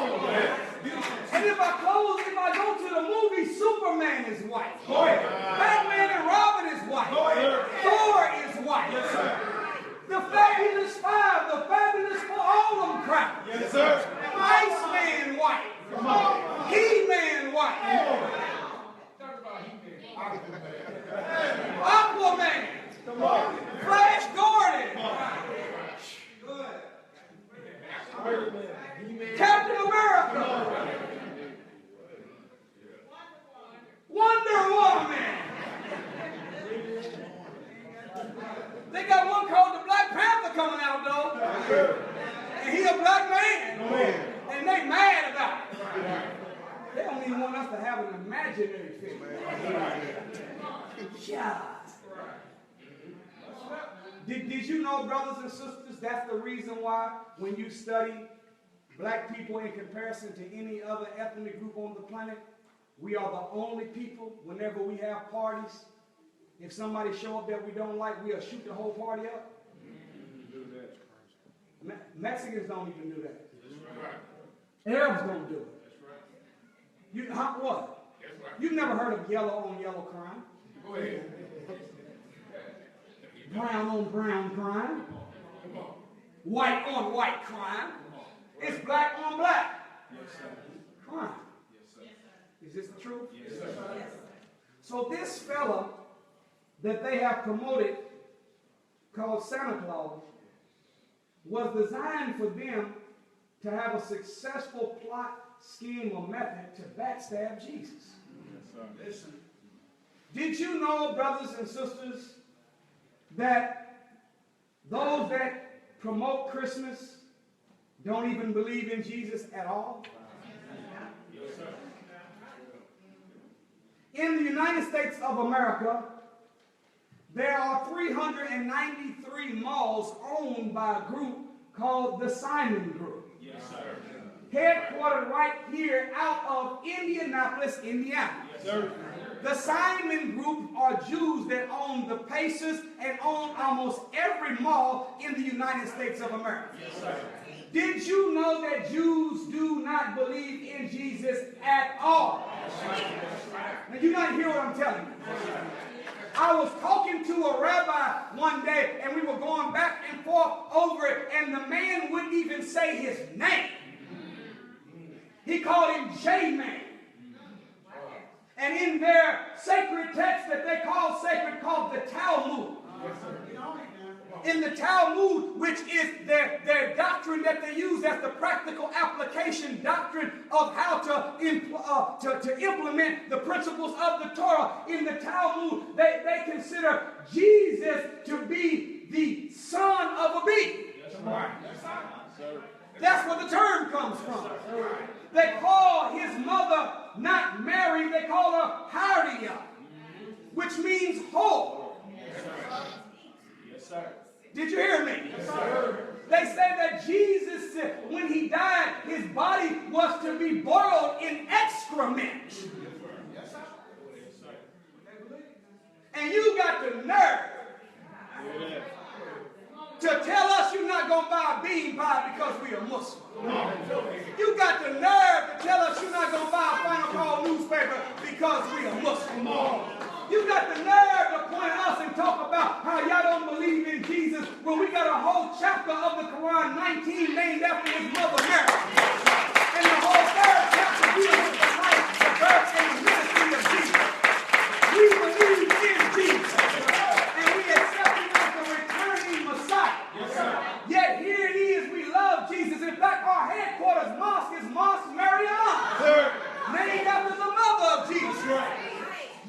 And if I go to the movie, Superman is white. Go ahead. Batman and Robin is white. Go ahead. Thor is white. Yes, sir. The Fabulous Five, the Fabulous Four, all of them crap. Yes, sir. Iceman white. Come on. He-Man white. Aquaman. Come on. Flash Gordon. Captain America. Wonder Woman. They got one called the Black Panther coming out though. And he a black man. And they mad about it. They don't even want us to have an imaginary figure. Yeah. Did you know, brothers and sisters, that's the reason why when you study black people in comparison to any other ethnic group on the planet, we are the only people, whenever we have parties, if somebody show up that we don't like, we'll shoot the whole party up. Mexicans don't even do that. Arabs don't do it. What? You've never heard of yellow on yellow crime. Go ahead. Brown on brown crime. White on white crime. It's black on black crime. Is this the truth? Yes, sir. So this fella that they have promoted, called Santa Claus, was designed for them to have a successful plot, scheme, or method to backstab Jesus. Yes, sir. Listen. Did you know, brothers and sisters, that those that promote Christmas don't even believe in Jesus at all? Yes, sir. In the United States of America, there are 393 malls owned by a group called the Simon Group. Yes, sir. Headquartered right here out of Indianapolis, Indiana. Yes, sir. The Simon Group are Jews that own the Pacers and own almost every mall in the United States of America. Yes, sir. Did you know that Jews do not believe in Jesus at all? Now, you not hear what I'm telling you. I was talking to a rabbi one day, and we were going back and forth over it, and the man wouldn't even say his name. He called him J-Man. And in their sacred text that they call sacred, called the Talmud. In the Talmud, which is their doctrine that they use as the practical application doctrine of how to implement the principles of the Torah. In the Talmud, they consider Jesus to be the son of a bee. That's where the term comes from. They call his mother not Mary, they call her Haria, which means whole. Yes, sir. Did you hear me? Yes, sir. They say that Jesus, when he died, his body was to be boiled in excrement. Yes, sir. And you got the nerve to tell us you're not going to buy a bean pie because we are Muslim. You got the nerve to tell us you're not going to buy a Final Call newspaper because we are Muslim. You got the nerve to point at us and talk about how y'all don't believe in Jesus when we got a whole chapter of the Quran, 19, named after his mother Mary. And the whole third chapter deals with the life, the birth, and the ministry of Jesus. We believe in Jesus. And we accept him as the returning Messiah. Yet here it is, we love Jesus. In fact, our headquarters mosque is Mosque Mariam, named after the mother of Jesus.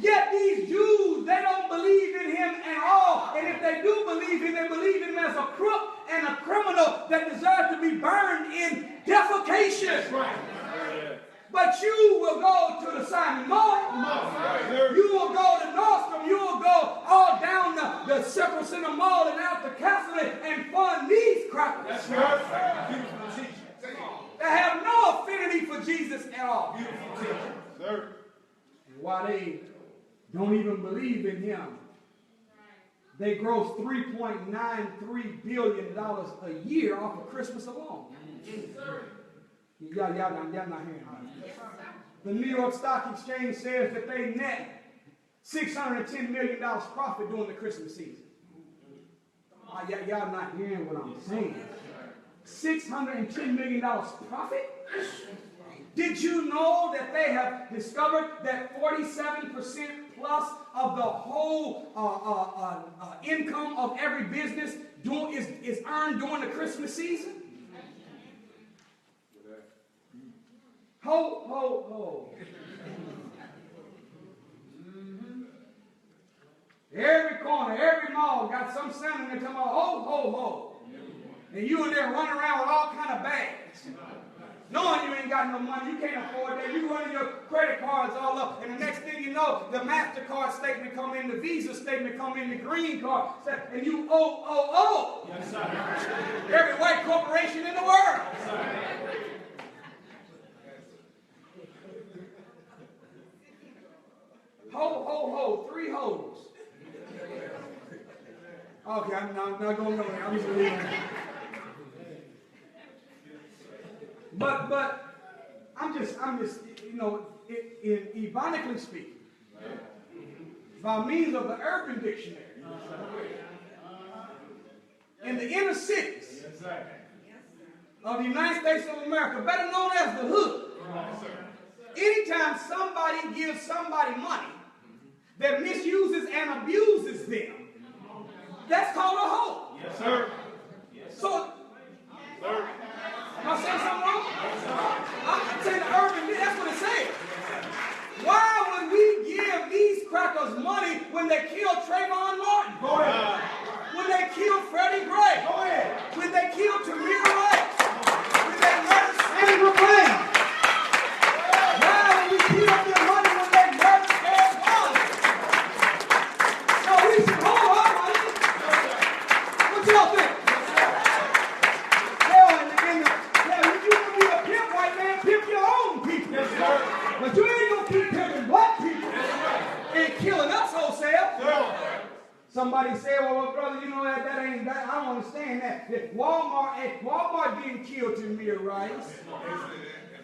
Yet these Jews, they don't believe in him at all. And if they do believe him, they believe him as a crook and a criminal that deserves to be burned in defecation. But you will go to the Simon Mall. You will go to Nordstrom. You will go all down the Central Center Mall and out to Cassidy and fund these crackers. That's right. Beautiful teaching. They have no affinity for Jesus at all. Beautiful teaching. Sir. Why they don't even believe in him. They gross $3.93 billion a year off of Christmas alone. Y'all not hearing me. The New York Stock Exchange says that they net $610 million profit during the Christmas season. Y'all not hearing what I'm saying. $610 million profit? Did you know that they have discovered that 47% plus of the whole income of every business is earned during the Christmas season? Ho, ho, ho. Every corner, every mall got some Santa in there talking about ho, ho, ho. And you in there running around with all kind of bags. Knowing you ain't got no money, you can't afford that. You running your credit cards all up. And the next thing you know, the MasterCard statement come in, the Visa statement come in, the green card. And you owe. Yes, sir. Every white corporation in the world. Yes, sir. Ho, ho, ho. 3 hoes. Okay, I'm not going nowhere. I'm just leaving. But I'm just, in ebonically speaking, by means of the Urban Dictionary. In the inner cities of the United States of America, better known as the hood, anytime somebody gives somebody money that misuses and abuses them, that's called a hoe. Yes, sir. So, Sir. am I saying something wrong? I'm saying the urban, that's what it says. Why would we give these crackers money when they killed Trayvon Martin? Go ahead. When they killed Freddie Gray? Go ahead. When they killed Tamir Rice? When they murdered Sandra Bland? Why would we give them money when they murdered Ed Wallace? So we should hold our money. What y'all think? If you want to be a pimp, white man, pimp your own people. Yes, sir. But you ain't going to keep pimping black people and killing us wholesale. Sir. Somebody said, well, brother, you know that ain't that. I don't understand that. That Walmart didn't kill Tamir Rice.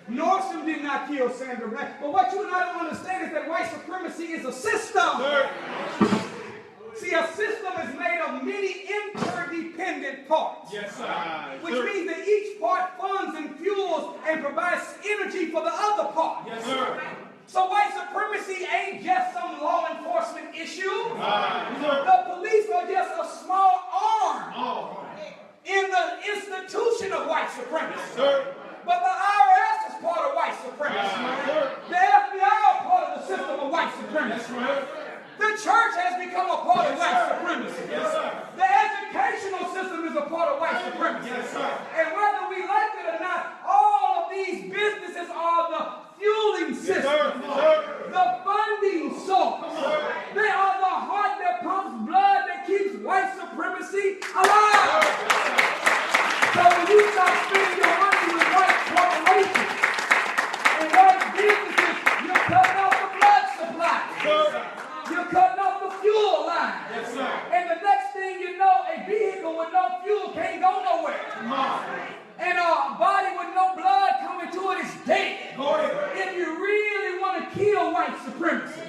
Nordstrom did not kill Sandra Bland. But what you and I don't understand is that white supremacy is a system. Sir. See, a system is made of many interdependent parts. Yes, sir. Which means that each part funds and fuels and provides energy for the other part. Yes, sir. So white supremacy ain't just some law enforcement issue. Sir. The police are just a small arm in the institution of white supremacy. Sir. But the IRS is part of white supremacy. Sir. The FBI are part of the system of white supremacy. The church has become a part of white supremacy. Yes, sir. The educational system is a part of white supremacy. Yes, sir. And whether we like it or not, all of these businesses are the fueling system, the funding source. They are the heart that pumps blood that keeps white supremacy alive. So when you stop spending your money with white corporations and white businesses, you're cutting off the blood supply. You're cutting off the fuel line. Yes, sir. And the next thing you know, a vehicle with no fuel can't go nowhere. And a body with no blood coming to it is dead. If you really want to kill white supremacy,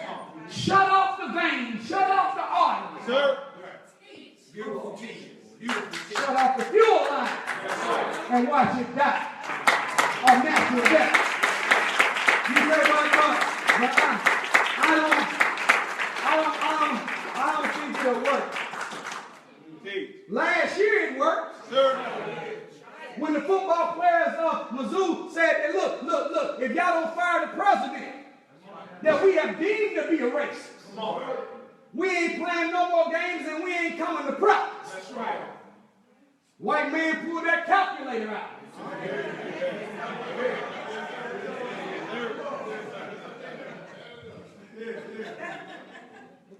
shut off the veins, shut off the arteries. Sir. Beautiful teaching. Shut off the fuel line. And watch it die. A natural death. You say, well, I don't think it'll work. Last year it worked. Sir. When the football players of Mizzou said that, look, if y'all don't fire the president, that we have deemed to be a racist. We ain't playing no more games and we ain't coming to practice. That's right. White man pulled that calculator out.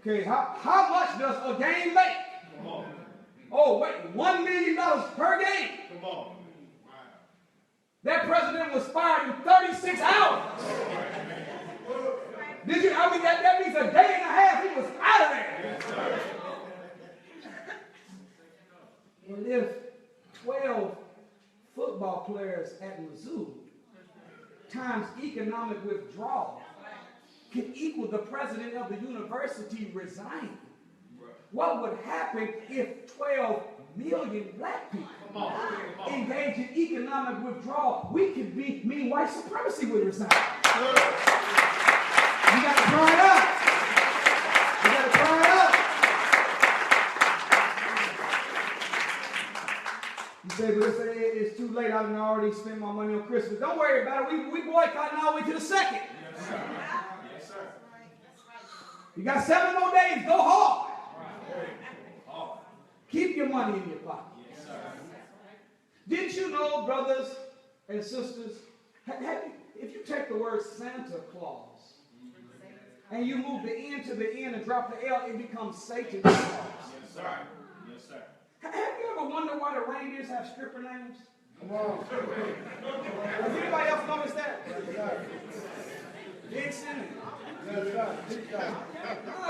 Okay, how much does a game make? Oh, wait, $1 million per game. Come on. That president was fired in 36 hours. Did you? I mean, that means a day and a half he was out of there. Well, if 12 football players at Mizzou times economic withdrawal can equal the president of the university resigning, what would happen if 12 million black people engage in economic withdrawal? We could mean white supremacy would resign. You got to try it out. You got to try it out. You say, but it's too late. I've already spent my money on Christmas. Don't worry about it. We boycotting all the way to the 2nd. Yes, sir. Yes, sir. You got 7 more days. Go hard. Keep your money in your pocket. Yes, sir. Didn't you know, brothers and sisters, if you take the word Santa Claus and you move the N to the N and drop the L, it becomes Satan Claus. Yes, sir. Yes, sir. Have you ever wondered why the reindeers have stripper names? Come on. Has anybody else noticed that? Dixon?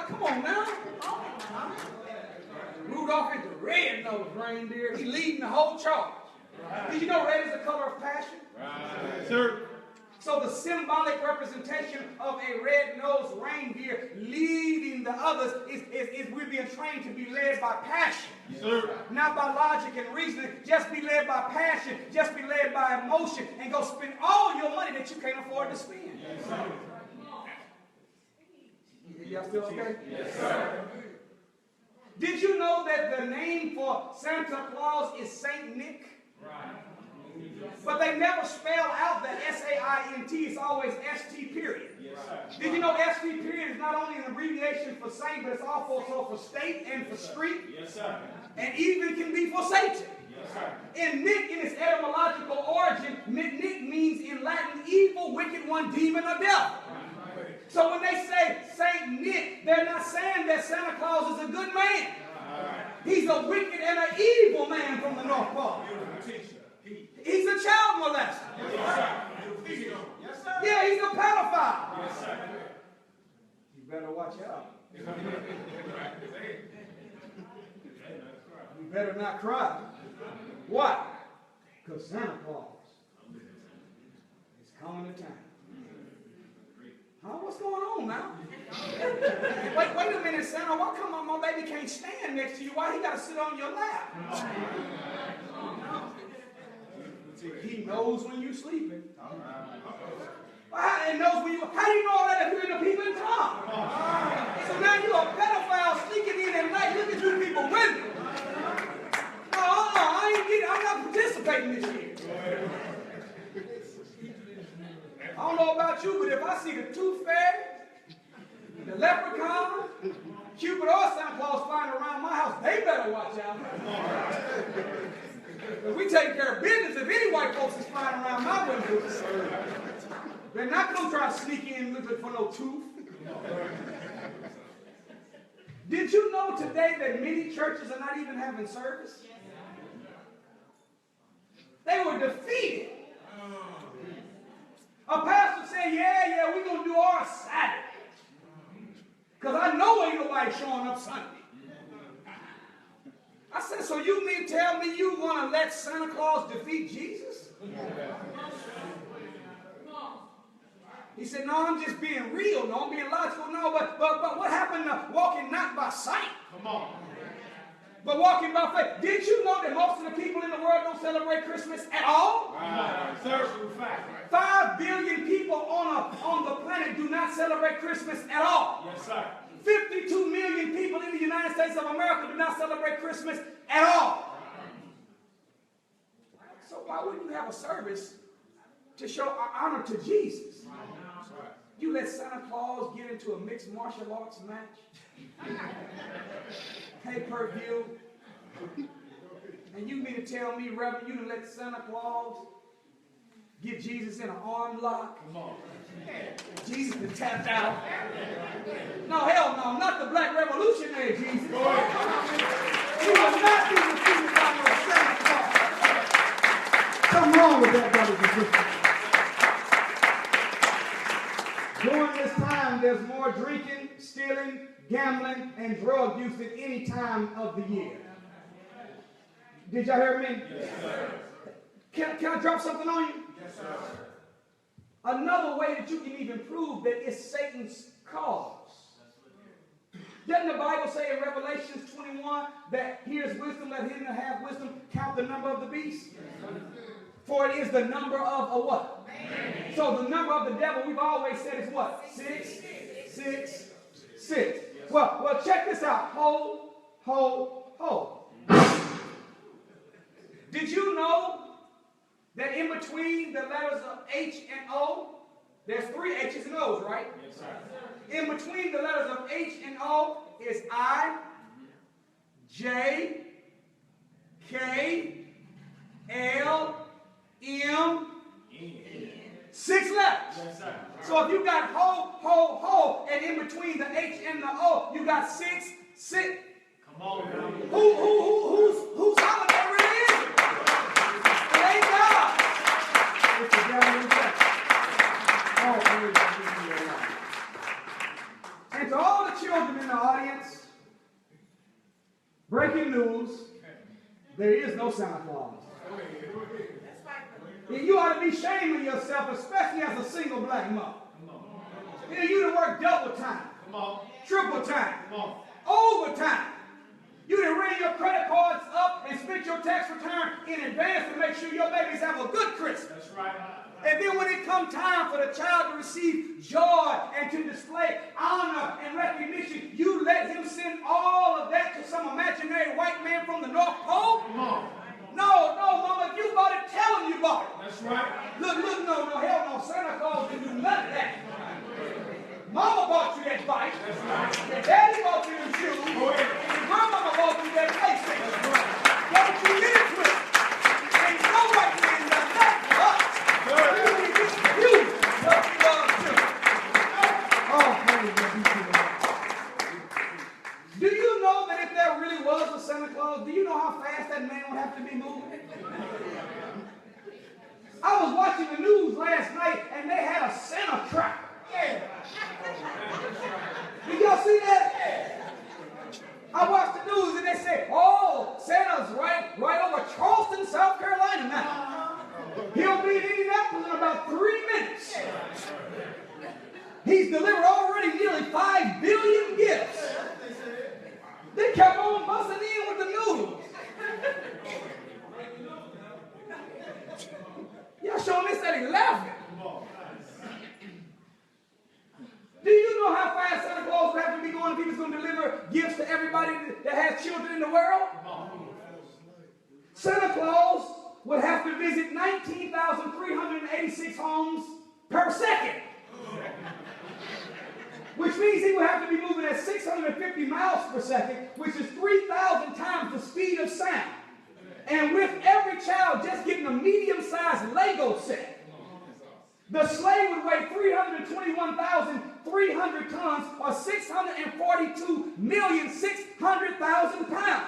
Come on now. Rudolph is the red-nosed reindeer. He's leading the whole charge. Did you know red is the color of passion? Right. Sir. So the symbolic representation of a red-nosed reindeer leading the others is we're being trained to be led by passion. Yes, sir. Not by logic and reasoning. Just be led by passion. Just be led by emotion. And go spend all your money that you can't afford to spend. Yes, sir. Y'all still okay? Yes, sir. Did you know that the name for Santa Claus is Saint Nick? Right. But they never spell out the S-A-I-N-T. It's always S-T period. Yes, sir. Did you know S-T period is not only an abbreviation for saint, but it's also for state and for street? Yes, sir. And even can be for Satan. Yes, sir. And Nick, in its etymological origin, Nick means in Latin evil, wicked one, demon, or devil. So when they say Saint Nick, they're not saying that Santa Claus is a good man. He's a wicked and an evil man from the North Pole. He's a child molester. Yes, sir. Yeah, he's a pedophile. Yes, sir. You better watch out. You better not cry. Why? Because Santa Claus is coming to town. Huh? What's going on now? Wait a minute, Santa. Why come my baby can't stand next to you? Why he got to sit on your lap? He knows when you're sleeping. And knows when you. How do you know all that if you're in the peeping Tom? So now you're a pedophile sneaking in at night. Look at you people winning. No, I'm not participating this year. I don't know about you, but if I see the Tooth Fairy, the Leprechaun, Cupid, or Santa Claus flying around my house, they better watch out. If we take care of business, if any white folks is flying around my windows, they're not going to try to sneak in looking for no tooth. Did you know today that many churches are not even having service? They were defeated. A pastor said, yeah, we're going to do ours Saturday. Because I know ain't nobody showing up Sunday. I said, so you mean tell me you going to let Santa Claus defeat Jesus? He said, no, I'm just being real. No, I'm being logical. No, but what happened to walking not by sight? Come on. But walking by faith. Did you know that most of the people in the world don't celebrate Christmas at all? Sir, 5 billion people on the planet do not celebrate Christmas at all. yes, sir. 52 million people in the United States of America do not celebrate Christmas at all. So why wouldn't you have a service to show our honor to Jesus? You let Santa Claus get into a mixed martial arts match, pay-per-view, and you mean to tell me, Reverend, you done let Santa Claus get Jesus in an arm lock? Come on. Jesus been tapped out. No, hell no, not the Black Revolutionary Jesus. He will not be defeated by no Santa Claus. Something wrong with that, brothers and sisters. During this time, there's more drinking, stealing, gambling, and drug use than any time of the year. Did y'all hear me? Yes, sir. Can I drop something on you? Yes, sir. Another way that you can even prove that it's Satan's cause. Doesn't the Bible say in Revelation 21 that here's wisdom, let him that have wisdom count the number of the beast? For it is the number of a what? Man. So the number of the devil, we've always said is what? 6, 6, 6. Well, check this out. Ho, ho, ho. Did you know that in between the letters of H and O, there's 3 H's and O's, right? Yes, sir. In between the letters of H and O is I, J, K, L, M, 6 letters. Yes, sir. So if you got ho, ho, ho, and in between the H and the O, you got 6, 6. Come on, now. Whose holiday really is it? It ain't God. It's the devil himself. Oh, praise be to your life. And to all the children in the audience, breaking news, there is no Santa Claus. You ought to be shaming yourself, especially as a single black mother. You done work double time, triple time, overtime. You done ring your credit cards up and split your tax return in advance to make sure your babies have a good Christmas. That's right. And then when it comes time for the child to receive joy and to display honor and recognition, you let him send all of that to some imaginary white man from the North Pole? Come on. No, Mama, if you bought it, tell him you bought it. That's right. Look, no, hell no, Santa Claus didn't do none of that. Mama bought you that bike. That's right. Your daddy bought you them shoes. Go ahead. Your grandmama bought you that PlayStation. Don't you get it twisted. Ain't no white man done that for us. You love you too. Oh, praise God be to the Lord. Do you know that if there really was a Santa Claus, do you know how fast that man would have to be moving? I was watching the news last night and they had a Santa trap. Did y'all see that? I watched the news and they said, oh, Santa's right over Charleston, South Carolina now. He'll be in Indianapolis in about 3 minutes. He's delivered already nearly 5 billion gifts. They kept on busting in with the news. Y'all showing this at 11. Do you know how fast Santa Claus would have to be going if he was going to deliver gifts to everybody that has children in the world? Santa Claus would have to visit 19,386 homes per second. Which means he would have to be moving at 650 miles per second, which is 3,000 times the speed of sound. And with every child just getting a medium-sized Lego set. The sleigh would weigh 321,300 tons or 642,600,000 pounds.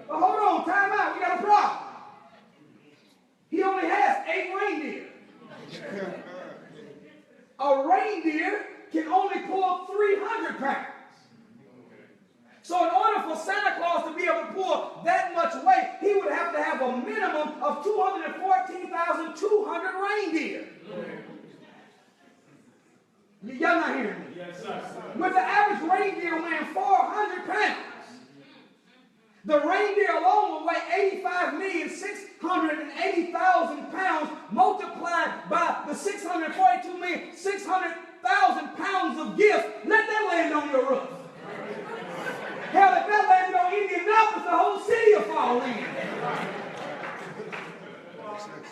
But hold on, time out, we got a problem. He only has 8 reindeer. A reindeer can only pull 300 pounds. So in order for Santa Claus to be able to pull that much weight, he would have to have a minimum of 214,200 reindeer. Y'all not hearing me? Yes, sir. With the average reindeer weighing 400 pounds, the reindeer alone will weigh 85,680,000 pounds multiplied by the 642,600,000 pounds of gifts. Let that land on your roof. Hell, if that landed on Indianapolis, the whole city will fall in.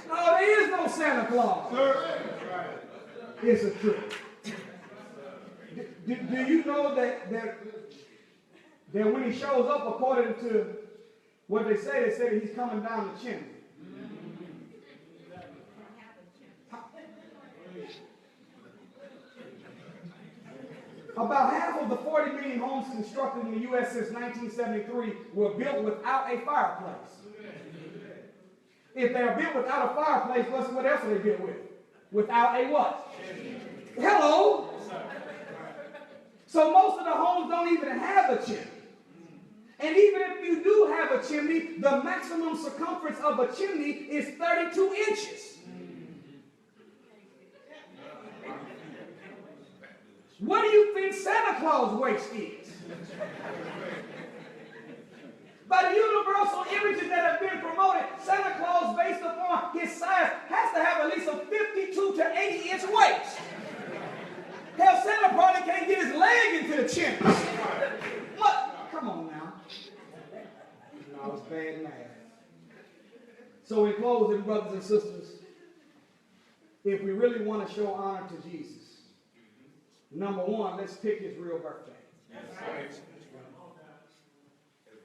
No, there is no Santa Claus. It's a trick. Do you know that when he shows up, according to what they say that he's coming down the chimney? About half of the 40 million homes constructed in the U.S. since 1973 were built without a fireplace. If they are built without a fireplace, what else are they built with? Without a what? Hello? So most of the homes don't even have a chimney. And even if you do have a chimney, the maximum circumference of a chimney is 32 inches. What do you think Santa Claus waist is? By the universal images that have been promoted, Santa Claus, based upon his size, has to have at least a 52 to 80 inch waist. Hell, Santa probably can't get his leg into the chimney. What? Come on now. No, it's bad math. So in closing, brothers and sisters, if we really want to show honor to Jesus, number one, let's pick his real birthday.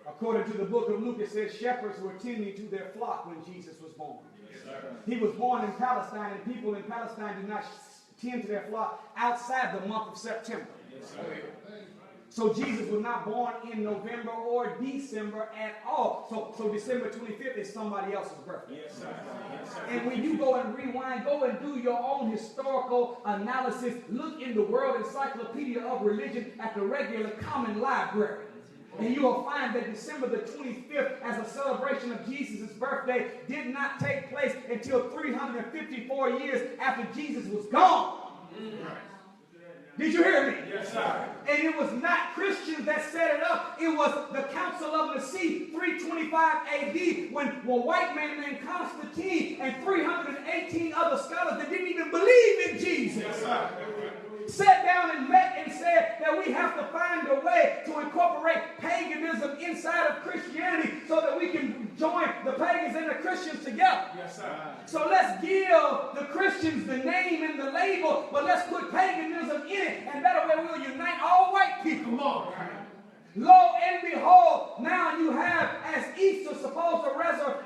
According to the book of Luke, it says shepherds were tending to their flock when Jesus was born. He was born in Palestine, and people in Palestine do not tend to their flock outside the month of September. So Jesus was not born in November or December at all. So December 25th is somebody else's birthday. And when you go and rewind, go and do your own historical analysis. Look in the World Encyclopedia of Religion at the regular common library. And you will find that December the 25th, as a celebration of Jesus' birthday, did not take place until 354 years after Jesus was gone. Did you hear me? Yes, sir. And it was not Christians that set it up. It was the Council of Nicaea, 325 AD, when a white man named Constantine and 318 other scholars that didn't even believe in Jesus. Yes, sir. Sat down and met and said that we have to find a way to incorporate paganism inside of Christianity so that we can join the pagans and the Christians together. Yes, sir. So let's give the Christians the name and the label, but let's put paganism in it, and that way we'll unite all white people. Come on. Lo and behold, now you have, as Easter supposed to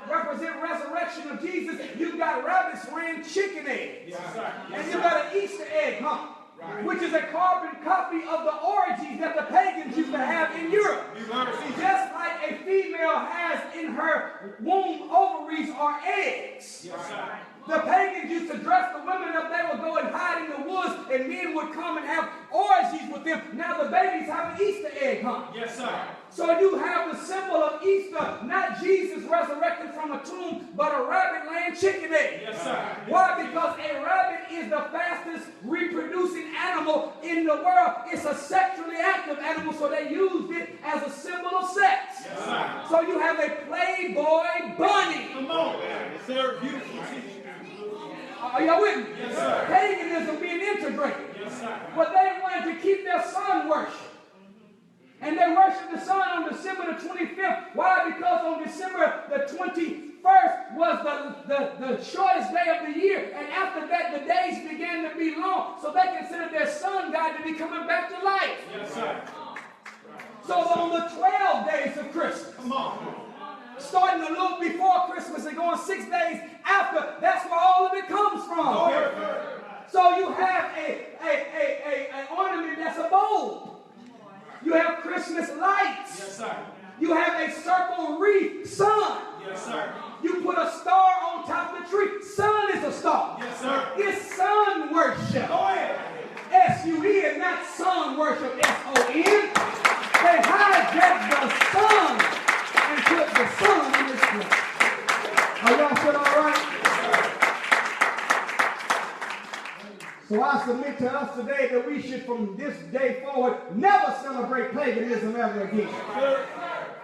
represent resurrection of Jesus, you got rabbits ran chicken eggs. Yes, sir. And you got an Easter egg hunt. Right. Which is a carbon copy of the orgies that the pagans used to have in Europe. Just like a female has in her womb ovaries or eggs. Yes, sir. The pagans used to dress the women up. They would go and hide in the woods, and men would come and have orgies with them. Now the babies have an Easter egg hunt. Yes, sir. So you have the symbol of Easter, not Jesus resurrected from a tomb, but a rabbit laying chicken egg. Yes, sir. Why? Because a rabbit is the fastest reproducing animal in the world. It's a sexually active animal, so they used it as a symbol of sex. Yes, sir. So you have a Playboy bunny. Come on. Yes, sir. Beautiful. Are y'all with me? Yes, sir. Paganism being integrated. Yes, sir. But they wanted to keep their sun worship. And they worship the sun on December the 25th. Why? Because on December the 21st was the shortest day of the year. And after that, the days began to be long. So they considered their sun god to be coming back to life. Yes, sir. So on the 12 days of Christmas, Come on. starting a little before Christmas and going 6 days after, that's where all of it comes from. So you have an ornament that's a bulb. You have Christmas lights. Yes, sir. You have a circle wreath, sun. Yes, sir. You put a star on top of the tree. Sun is a star. Yes, sir. It's sun worship. Go ahead. S-U-N, not sun worship, S-O-N. They hijacked the sun and put the sun in its place. Are y'all still all right? So I submit to us today that we should, from this day forward, never celebrate paganism ever again.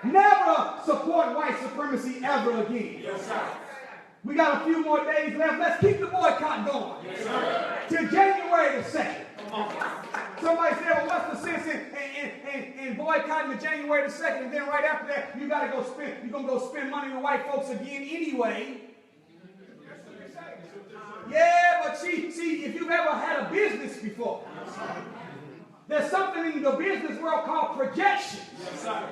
Never support white supremacy ever again. Yes, sir. We got a few more days left. Let's keep the boycott going. Yes, sir. Till January the 2nd. Come on. Somebody said, well, what's the sense in boycotting the January the 2nd? And then right after that, you're going to go spend money with white folks again anyway. Yeah, but see, if you've ever had a business before, there's something in the business world called projection. Yes, sir.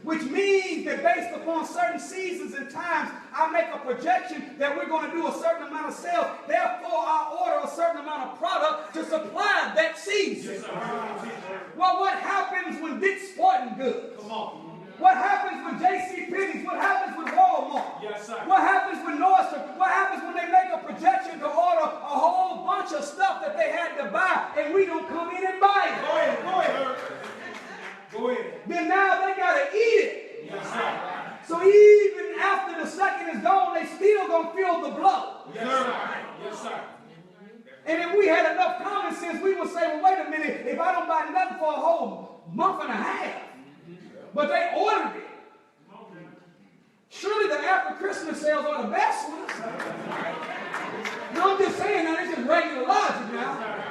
Which means that based upon certain seasons and times, I make a projection that we're going to do a certain amount of sales. Therefore, I order a certain amount of product to supply that season. Yes, sir. Well, what happens when Dick's Sporting Goods? Come on. What happens with J.C. Penney's? What happens with Walmart? Yes, sir. What happens with Nordstrom? What happens when they make a projection to order a whole bunch of stuff that they had to buy and we don't come in and buy it? Go ahead. Go ahead. Go ahead. Then now they got to eat it. Yes, sir. So even after the second is gone, they still going to feel the blow. Yes, sir. Yes, sir. And if we had enough common sense, we would say, well, wait a minute, if I don't buy nothing for a whole month and a half, but they ordered it, surely the after Christmas sales are the best ones. No, I'm just saying now, it's just regular logic now.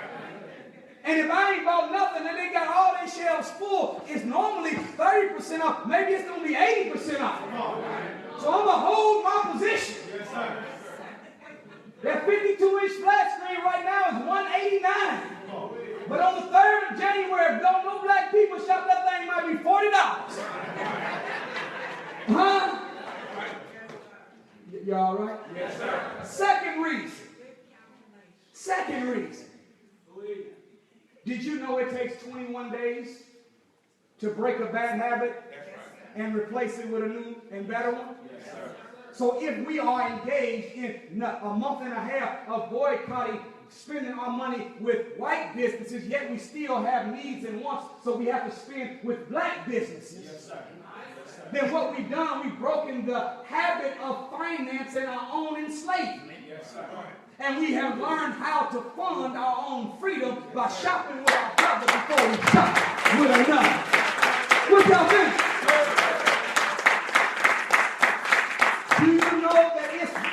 And if I ain't bought nothing and they got all their shelves full, it's normally 30% off. Maybe it's going to be 80% off. So I'm going to hold my position. Yes, sir. That 52-inch flat screen right now is $189. But on the 3rd of January, if don't no black people shop, that thing might be $40. Huh? You all right? Yes, sir. Second reason. Did you know it takes 21 days to break a bad habit and replace it with a new and better one? Yes, sir. So if we are engaged in a month and a half of boycotting spending our money with white businesses, yet we still have needs and wants, so we have to spend with black businesses. Yes, sir. Then what we've done, we've broken the habit of finance and our own enslavement. Yes, sir. And we have learned how to fund our own freedom by shopping with our brother before we shop with another. What y'all think? Do you know that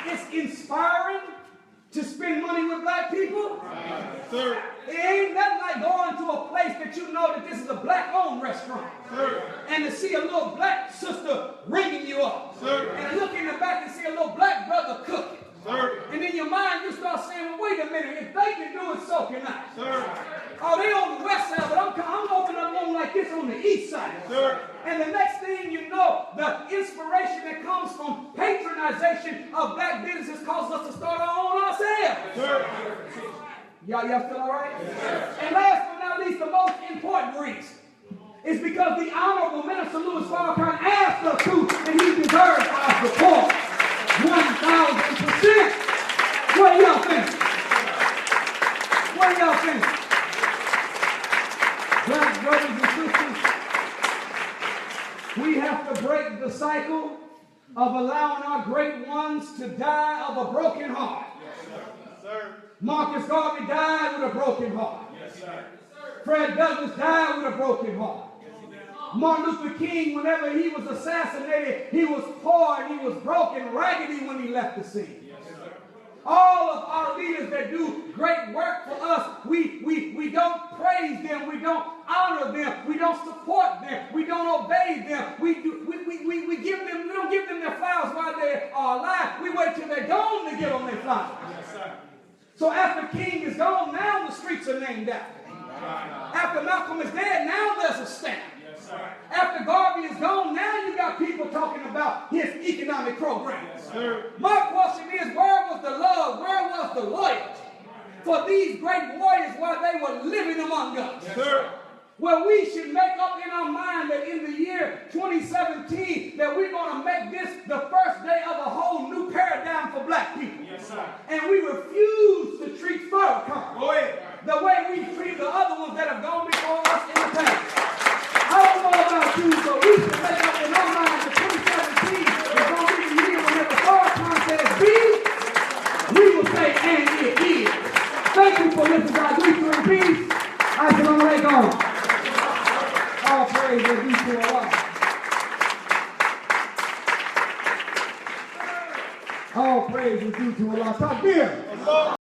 it's inspiring to spend money with black people? Sir. It ain't nothing like going to a place that you know that this is a black-owned restaurant. Sir. And to see a little black sister ringing you up. Sir. And look in the back and see a little black brother cooking. Sir. And in your mind you start saying, well, wait a minute, if they can do it, so can I. Sir. Oh, they on the west side, but I'm opening up one like this on the east side. Sir. And the next thing you know, the inspiration that comes from patronization of black businesses causes us to start our own ourselves. Sir. Y'all still all right? Yes. And last but not least, the most important reason is because the Honorable Minister Louis Farrakhan asked us to, and he deserves our support. 1,000%. What do y'all think? What do y'all think? Black brothers and sisters, we have to break the cycle of allowing our great ones to die of a broken heart. Yes, sir. Marcus Garvey died with a broken heart. Yes, sir. Fred Douglass died with a broken heart. Martin Luther King, whenever he was assassinated, he was poor and he was broken, raggedy when he left the scene. Yes, sir. All of our leaders that do great work for us, we don't praise them, we don't honor them, we don't support them, we don't obey them, we don't give them their flowers while they are alive. We wait till they're gone to give them their flowers. Yes, sir. So after King is gone, now the streets are named after him. After Malcolm is dead, now there's a stamp. Yes, sir. After Garvey is gone, now you got people talking about his economic program. Yes, sir. My question is, where was the love? Where was the loyalty for these great warriors while they were living among us? Yes, sir. Well, we should make up in our mind that in the year 2017 that we're going to make this the first day of a whole new paradigm for black people. Yes, sir. And we refuse to treat Farrakhan Go ahead. the way we treat the other ones that have gone before us in the past. I don't know about you, but we should make up in our mind that 2017 is going to be the year whenever Farrakhan says be, we will say and it is. Thank you for listening to our Greeter in Peace. Assalamu alaikum. All praise is due to Allah. All praise is due to Allah. Takbir.